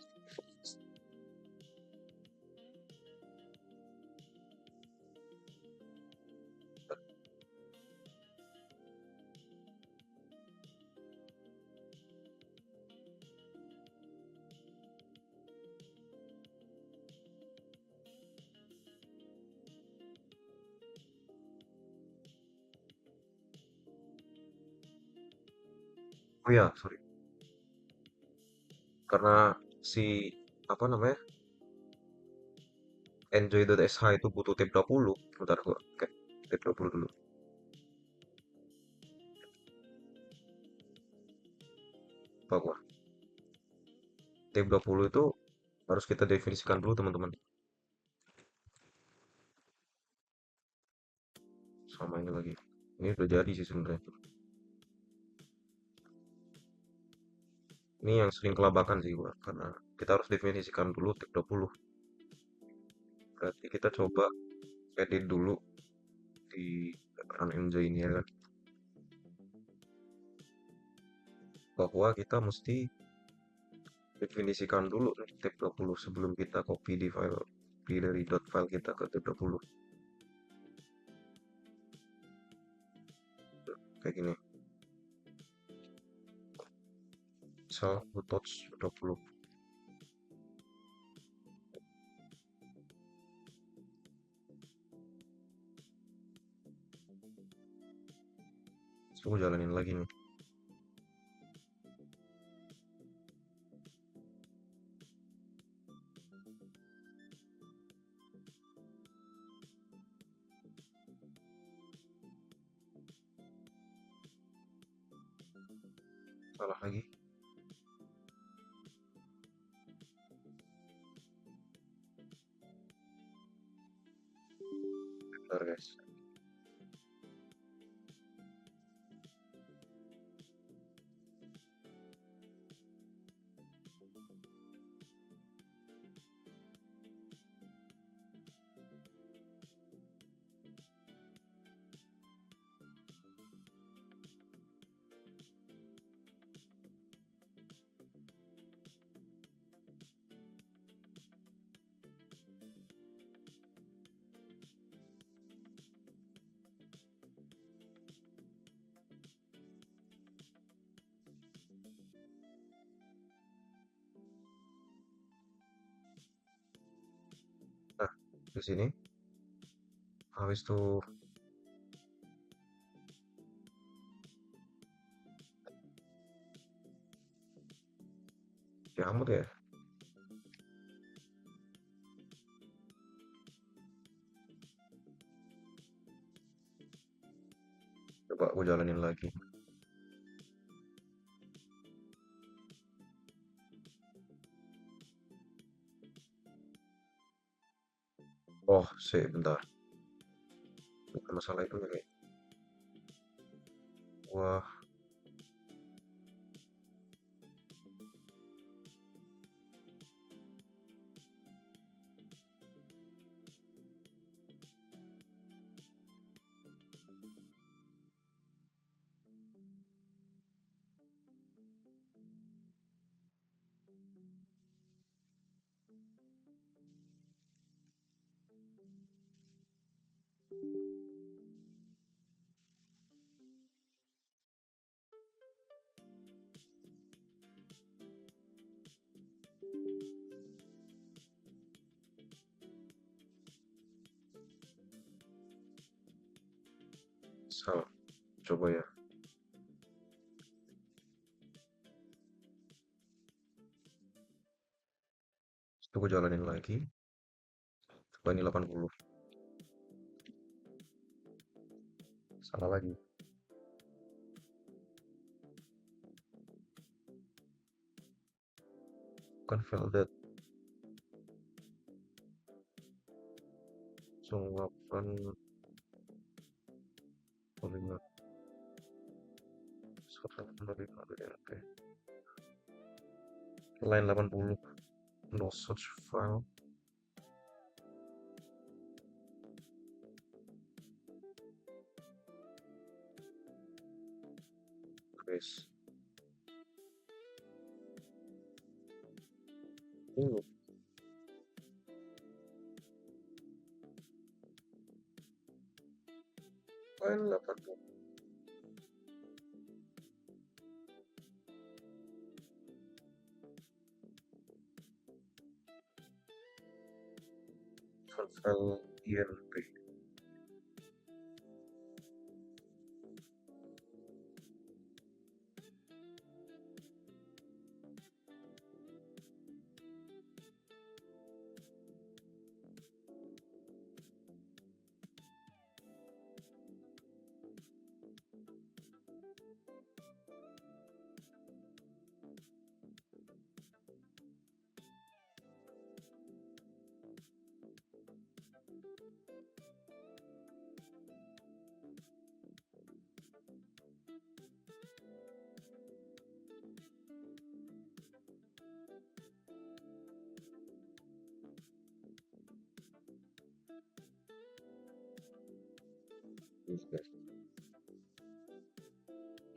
[SPEAKER 1] Oh iya, sorry. Karena si apa namanya enjoy.sh itu butuh tab 20. Bentar gua oke tab 20 dulu. Apa gua? Tab 20 itu harus kita definisikan dulu teman-teman. Sama ini lagi. Ini udah jadi sih sebenarnya. Ini yang sering kelabakan sih gua karena kita harus definisikan dulu tab 20. Berarti kita coba edit dulu di run enjoy ini ya kan. bahwa kita mesti definisikan dulu nih tab 20 sebelum kita copy di file dari file kita ke tab 20 kayak gini. Misal touch 20. Terus aku jalanin lagi nih. Salah lagi. Bentar guys. Nah, di sini habis itu diamut ya. Coba aku jalanin lagi. Oh, sih, bentar. Bukan masalah itu nih. Wah, salah. Coba ya. Itu aku jalanin lagi. Coba ini 80. Salah lagi. Bukan file that. Langsung 8 185 DNP. Line 80. No such file. Guys. Ini line 80. File INP.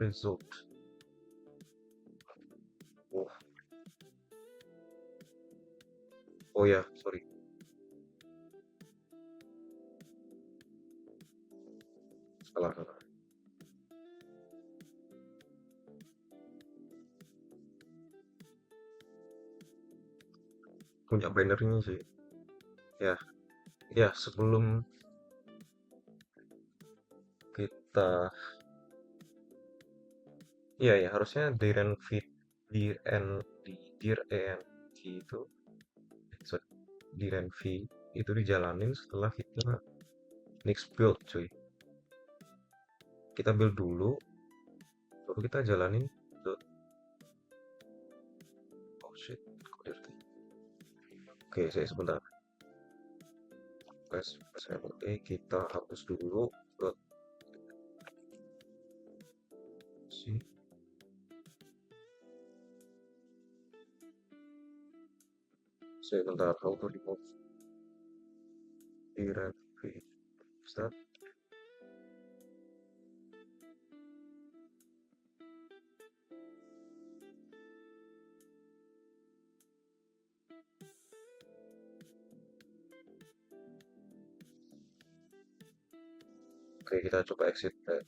[SPEAKER 1] Result. Oh, oh ya, sorry. Salah, salah. Punya bannernya sih. Ya, ya sebelum kita, iya ya harusnya Dir and di Dir and itu, sorry, Dir and V itu dijalanin setelah kita next build cuy. Kita build dulu, baru kita jalanin build. Oh shit, kok dirty? Oke, saya sebentar. Saya oke, kita hapus dulu build sih. Saya bentar, auto remove Dir and V. Start. Oke, kita coba exit. Oke,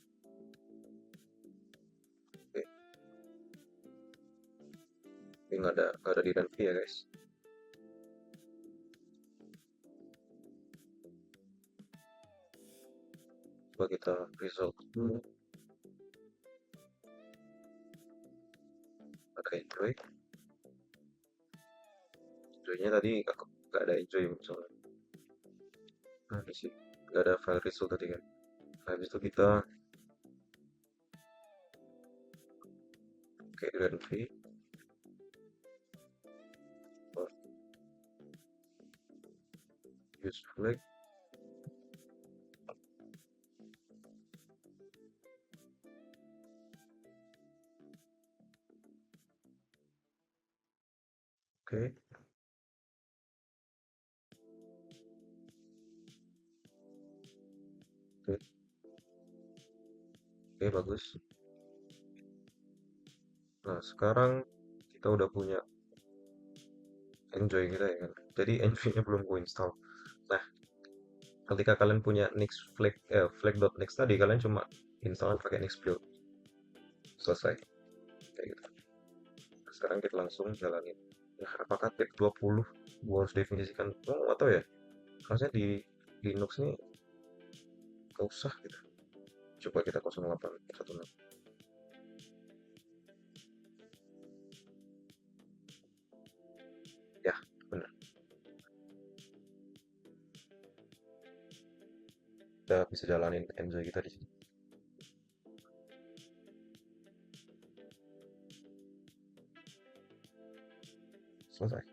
[SPEAKER 1] ini nggak ada Dir and V ya guys. Coba kita result dulu. Ada enjoy. Enjoy-nya tadi nggak ada enjoy misalnya. Nah, di sini nggak ada file result tadi kan. Nah, habis itu kita pakai Dir V. Use flag. Oke, oke, oke, bagus. Nah, sekarang kita udah punya enjoy kita ya kan. Jadi enjoy-nya belum ku install. Nah, ketika kalian punya next flag.next tadi, kalian cuma install pakai nextbuild. Selesai. Kayak gitu. Nah, sekarang kita langsung jalanin. Nah, apakah tip 20 gua harus definisikan? Oh, atau ya? Harusnya di Linux nih gak usah gitu. Coba kita 0816. Ya, benar. Kita bisa jalanin enjoy kita di sini. Selesai.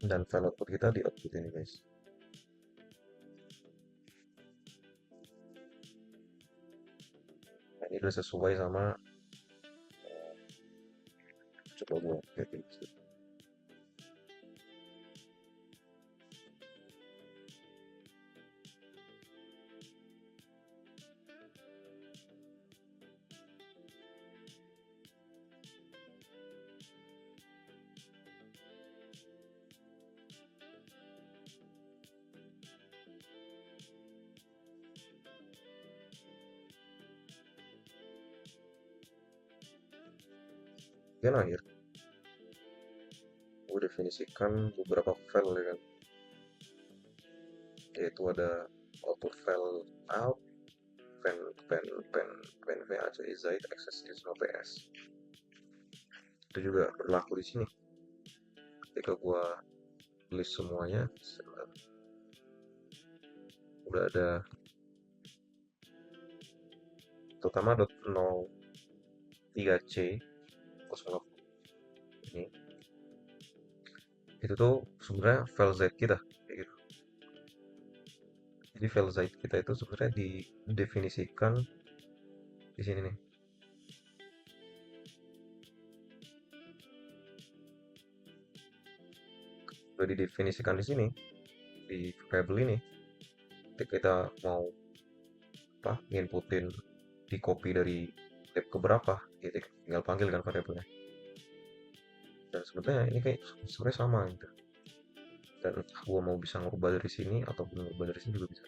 [SPEAKER 1] Dan file output kita di output ini guys. Nah, ini udah sesuai sama coba gua liatin. Dan akhir gue definisikan beberapa file ya kan, yaitu ada output file out, pen pen pen pen vac access ps. Itu juga berlaku di sini. Ketika gua list semuanya, udah ada terutama .03c 08 ini. Itu tuh sebenarnya file z kita kayak gitu. Jadi file z kita itu sebenarnya didefinisikan di sini nih. Udah didefinisikan di sini di variable ini. Ketika kita mau nginputin di copy dari tab ke berapa, gitu tinggal panggil kan variabelnya. Dan sebenarnya ini kayak sebenarnya sama gitu. Dan entah gua mau bisa ngubah dari sini ataupun ngubah dari sini juga bisa.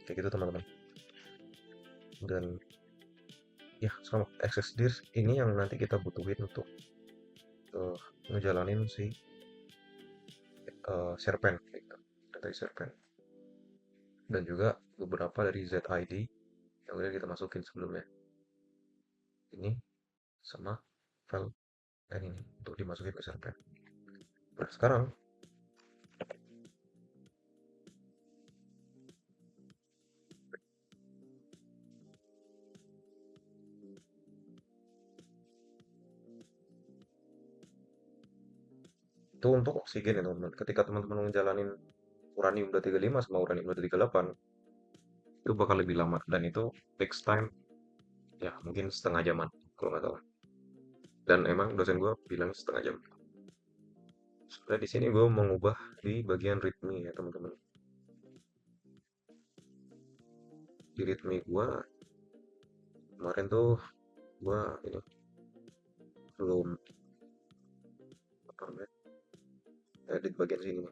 [SPEAKER 1] Kayak gitu teman-teman. Dan ya sama access ini yang nanti kita butuhin untuk ngejalanin si Serpent gitu, dari Serpent. Dan juga beberapa dari ZID yang udah kita masukin sebelumnya. Ini sama file ini untuk dimasukin ke Serpent. Nah, sekarang itu untuk oksigen ya teman-teman. Ketika teman-teman ngejalanin uranium 235 sama uranium 238 itu bakal lebih lama dan itu takes time ya mungkin setengah jaman kalau nggak salah. Dan emang dosen gue bilang setengah jam. Sebenarnya di sini gue mengubah di bagian readme ya teman-teman. Di readme gue kemarin tuh gue ini belum apa namanya edit bagian sini.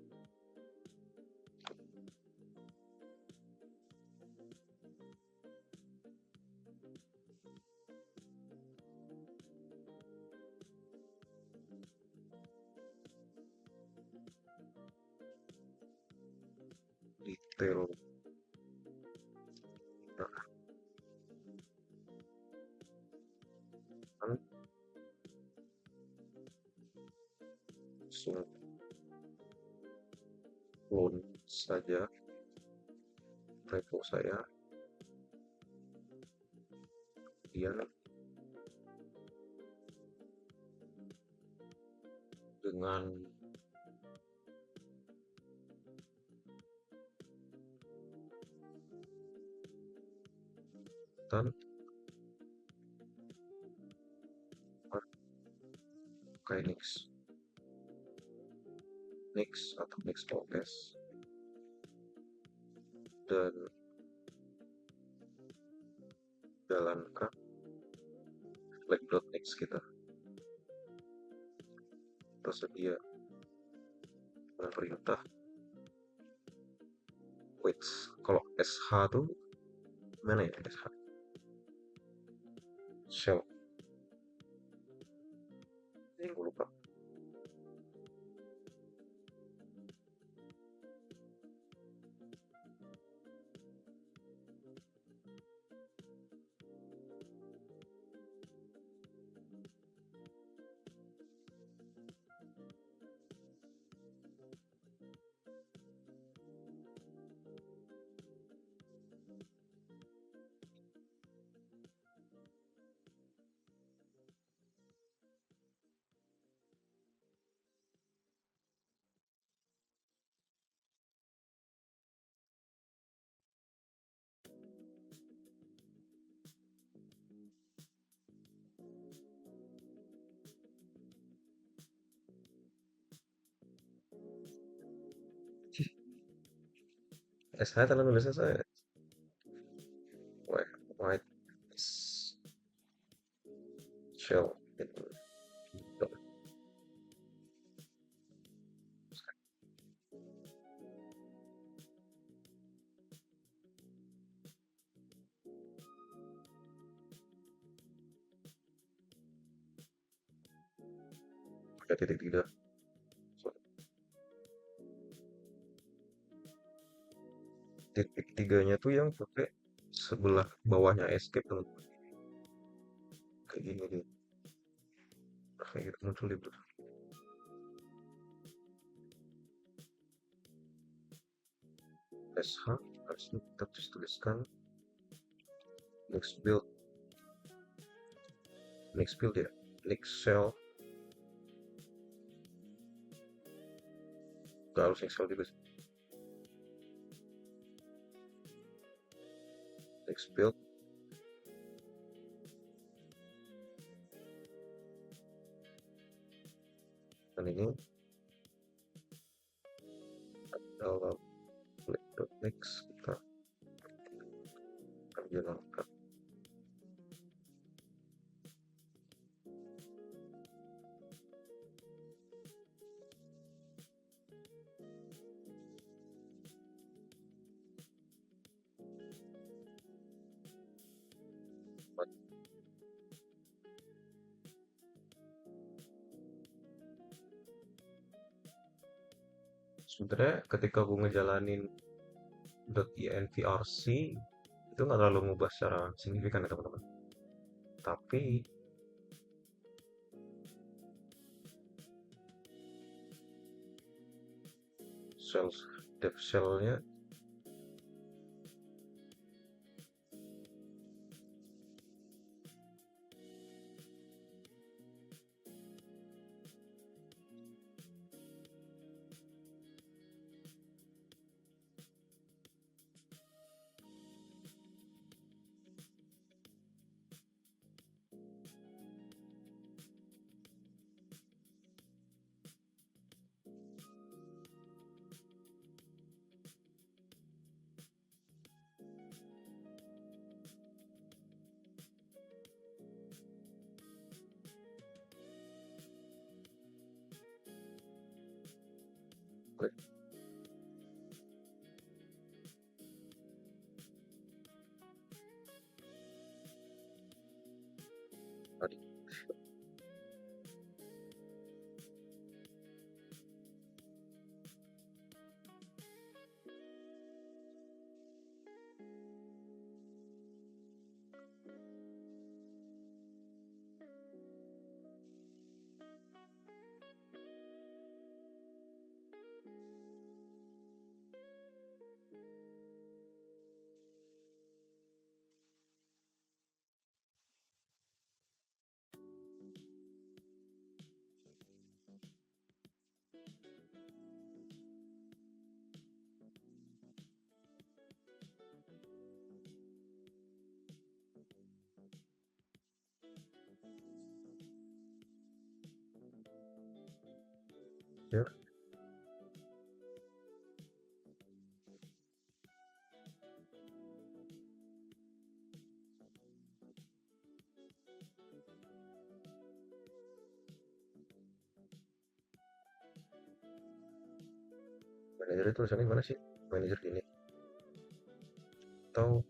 [SPEAKER 1] Detail. Nah, kan langsung clone saja repo saya, kemudian dengan dan pakai Nix atau Nix OS dan jalankan flag.nix kita tersedia dengan perintah wait. Kalau sh tuh mana ya, sh shell ini gue lupa. sh telah nulisnya saya white shell gitu. Pakai titik tiga. Titik tiganya tuh yang pakai sebelah bawahnya escape tuh kayak gini deh. Kayak gitu muncul di belakang. sh harus kita tuliskan next build ya, next shell gak harus next shell juga sih. Next build dan ini dalam next kita menjalankan. Sebenarnya ketika aku ngejalanin .envrc itu nggak terlalu mengubah secara signifikan ya teman-teman. Tapi sel dev shellnya tadi ya manajer itu tulisannya gimana sih, manajer gini atau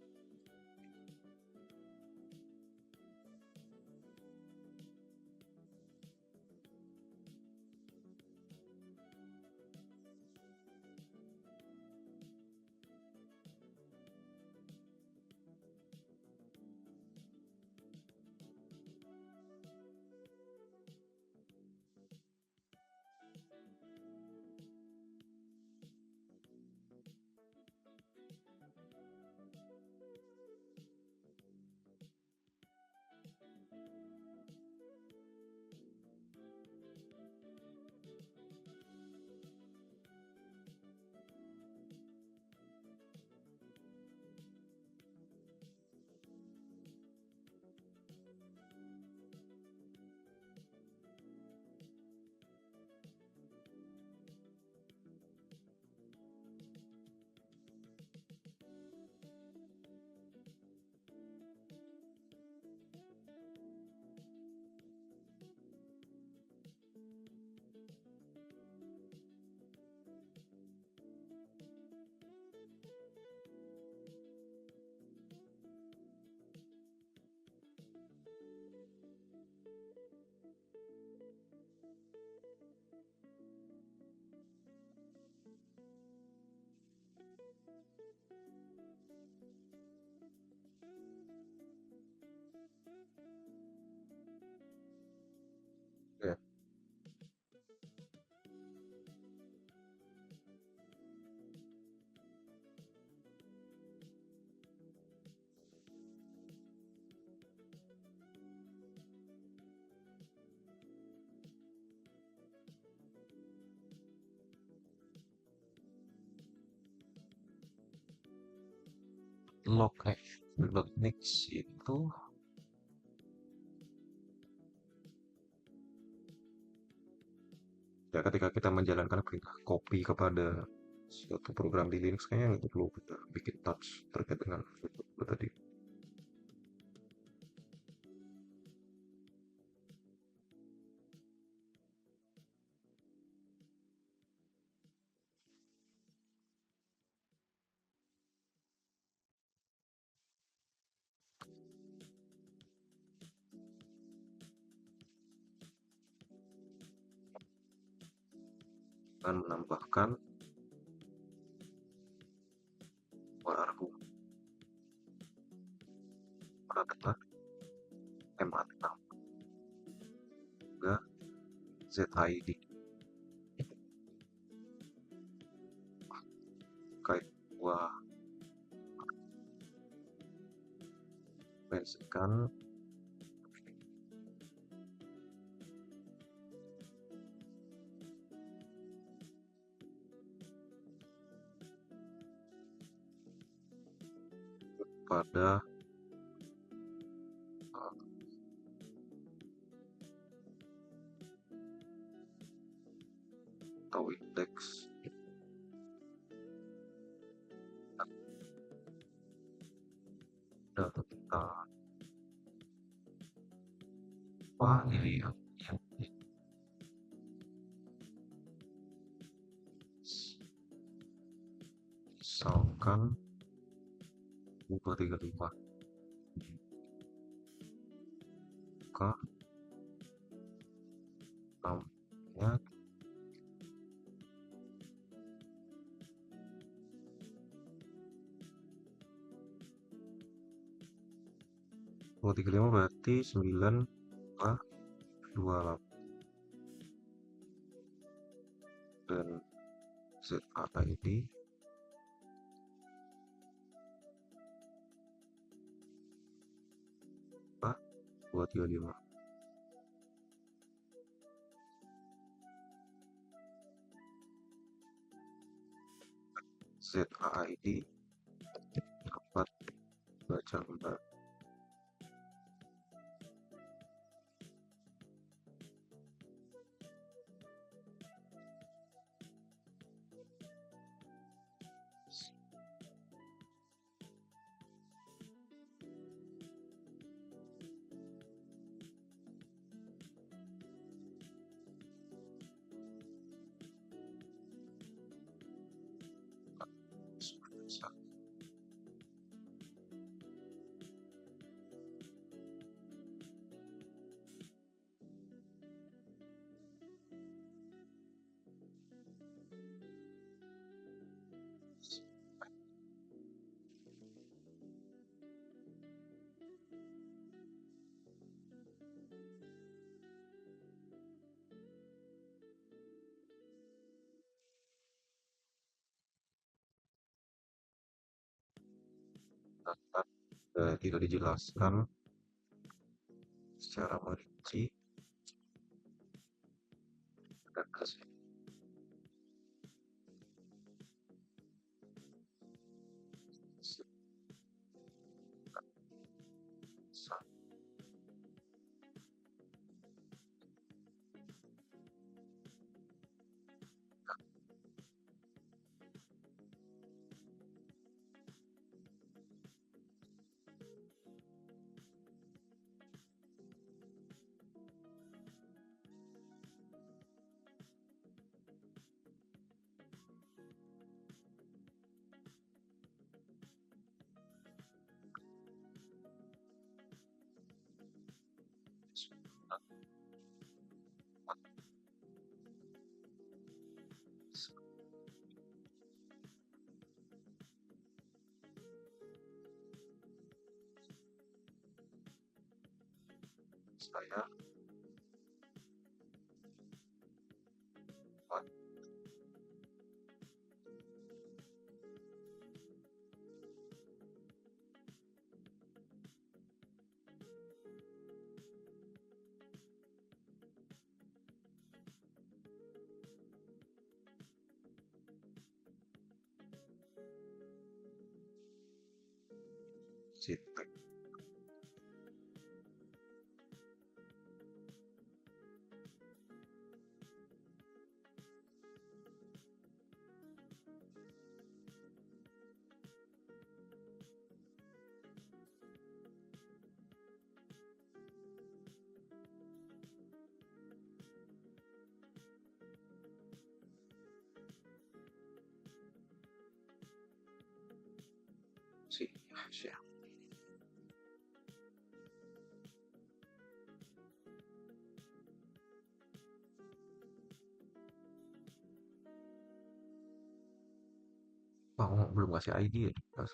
[SPEAKER 1] ya. Log next itu ya ketika kita menjalankan perintah copy kepada suatu program di Linux, kayaknya nggak perlu kita bikin touch terkait dengan itu tadi. dengan menambahkan dua argumen adalah MA6 juga ZID. Terkait dua mention pada atau indeks data kita. Wah, ini yang misalkan 235, maka namanya dua tiga lima berarti 9,28 dan ZAID apa 235. ZAID dapat baca lembar tidak dijelaskan secara merinci dan hasil saya sitek sih ya. Oh, belum kasih ID ya. Pas.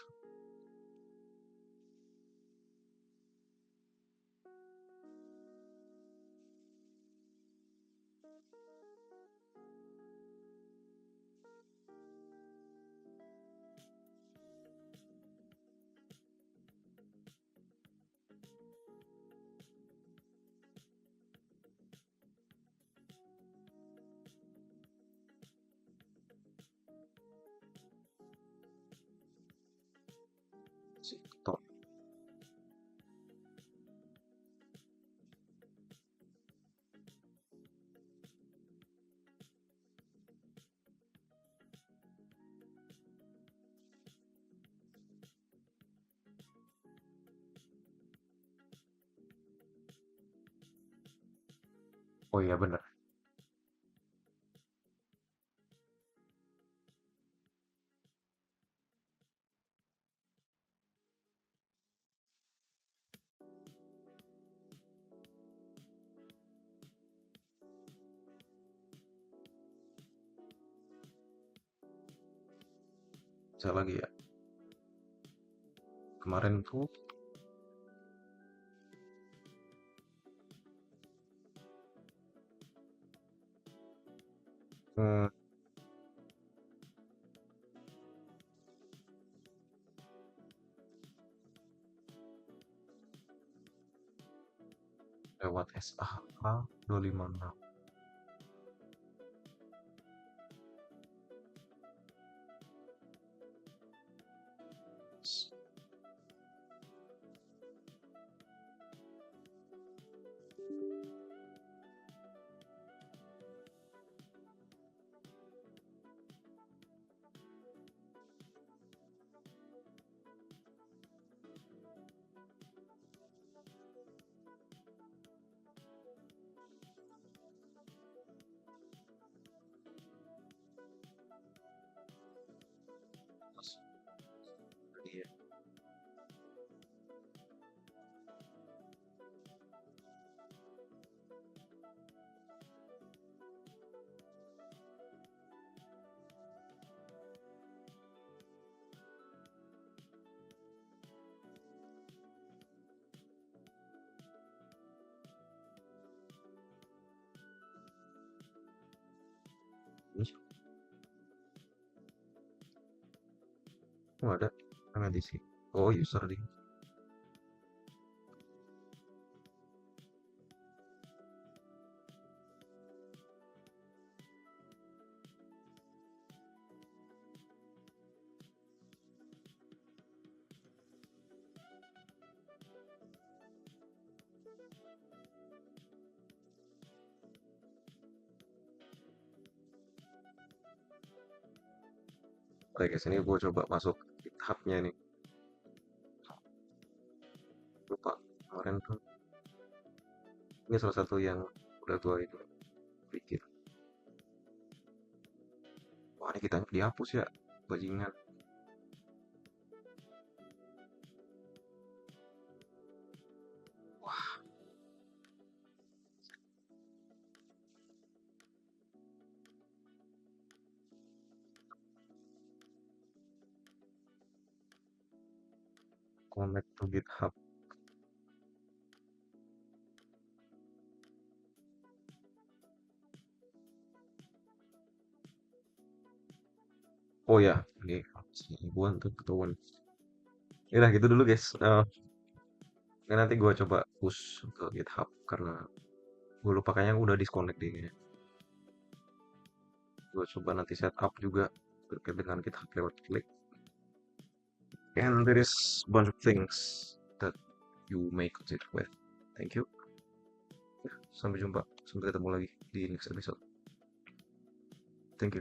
[SPEAKER 1] Si Tom. Oh iya bener. Saya lagi ya. Kemarin tuh hmm, lewat SAH 256. Iya. Ih, oh ada. Mana di sini? Oh user di. Oke guys, ini gue coba masuk GitHub-nya nih. Lupa kemarin tuh. Ini salah satu yang udah gue itu bikin. Wah ini kita dihapus ya, bajingan. Wah, connect to GitHub. Oh ya, ini ribuan tuh ketahuan. Ya udah gitu dulu guys. Ini nanti gue coba push ke GitHub karena gue lupa kayaknya udah disconnect deh. Gue coba nanti setup juga terkait dengan GitHub lewat klik. And there is bunch of things that you may consider with. Thank you. Sampai jumpa. Sampai ketemu lagi di next episode.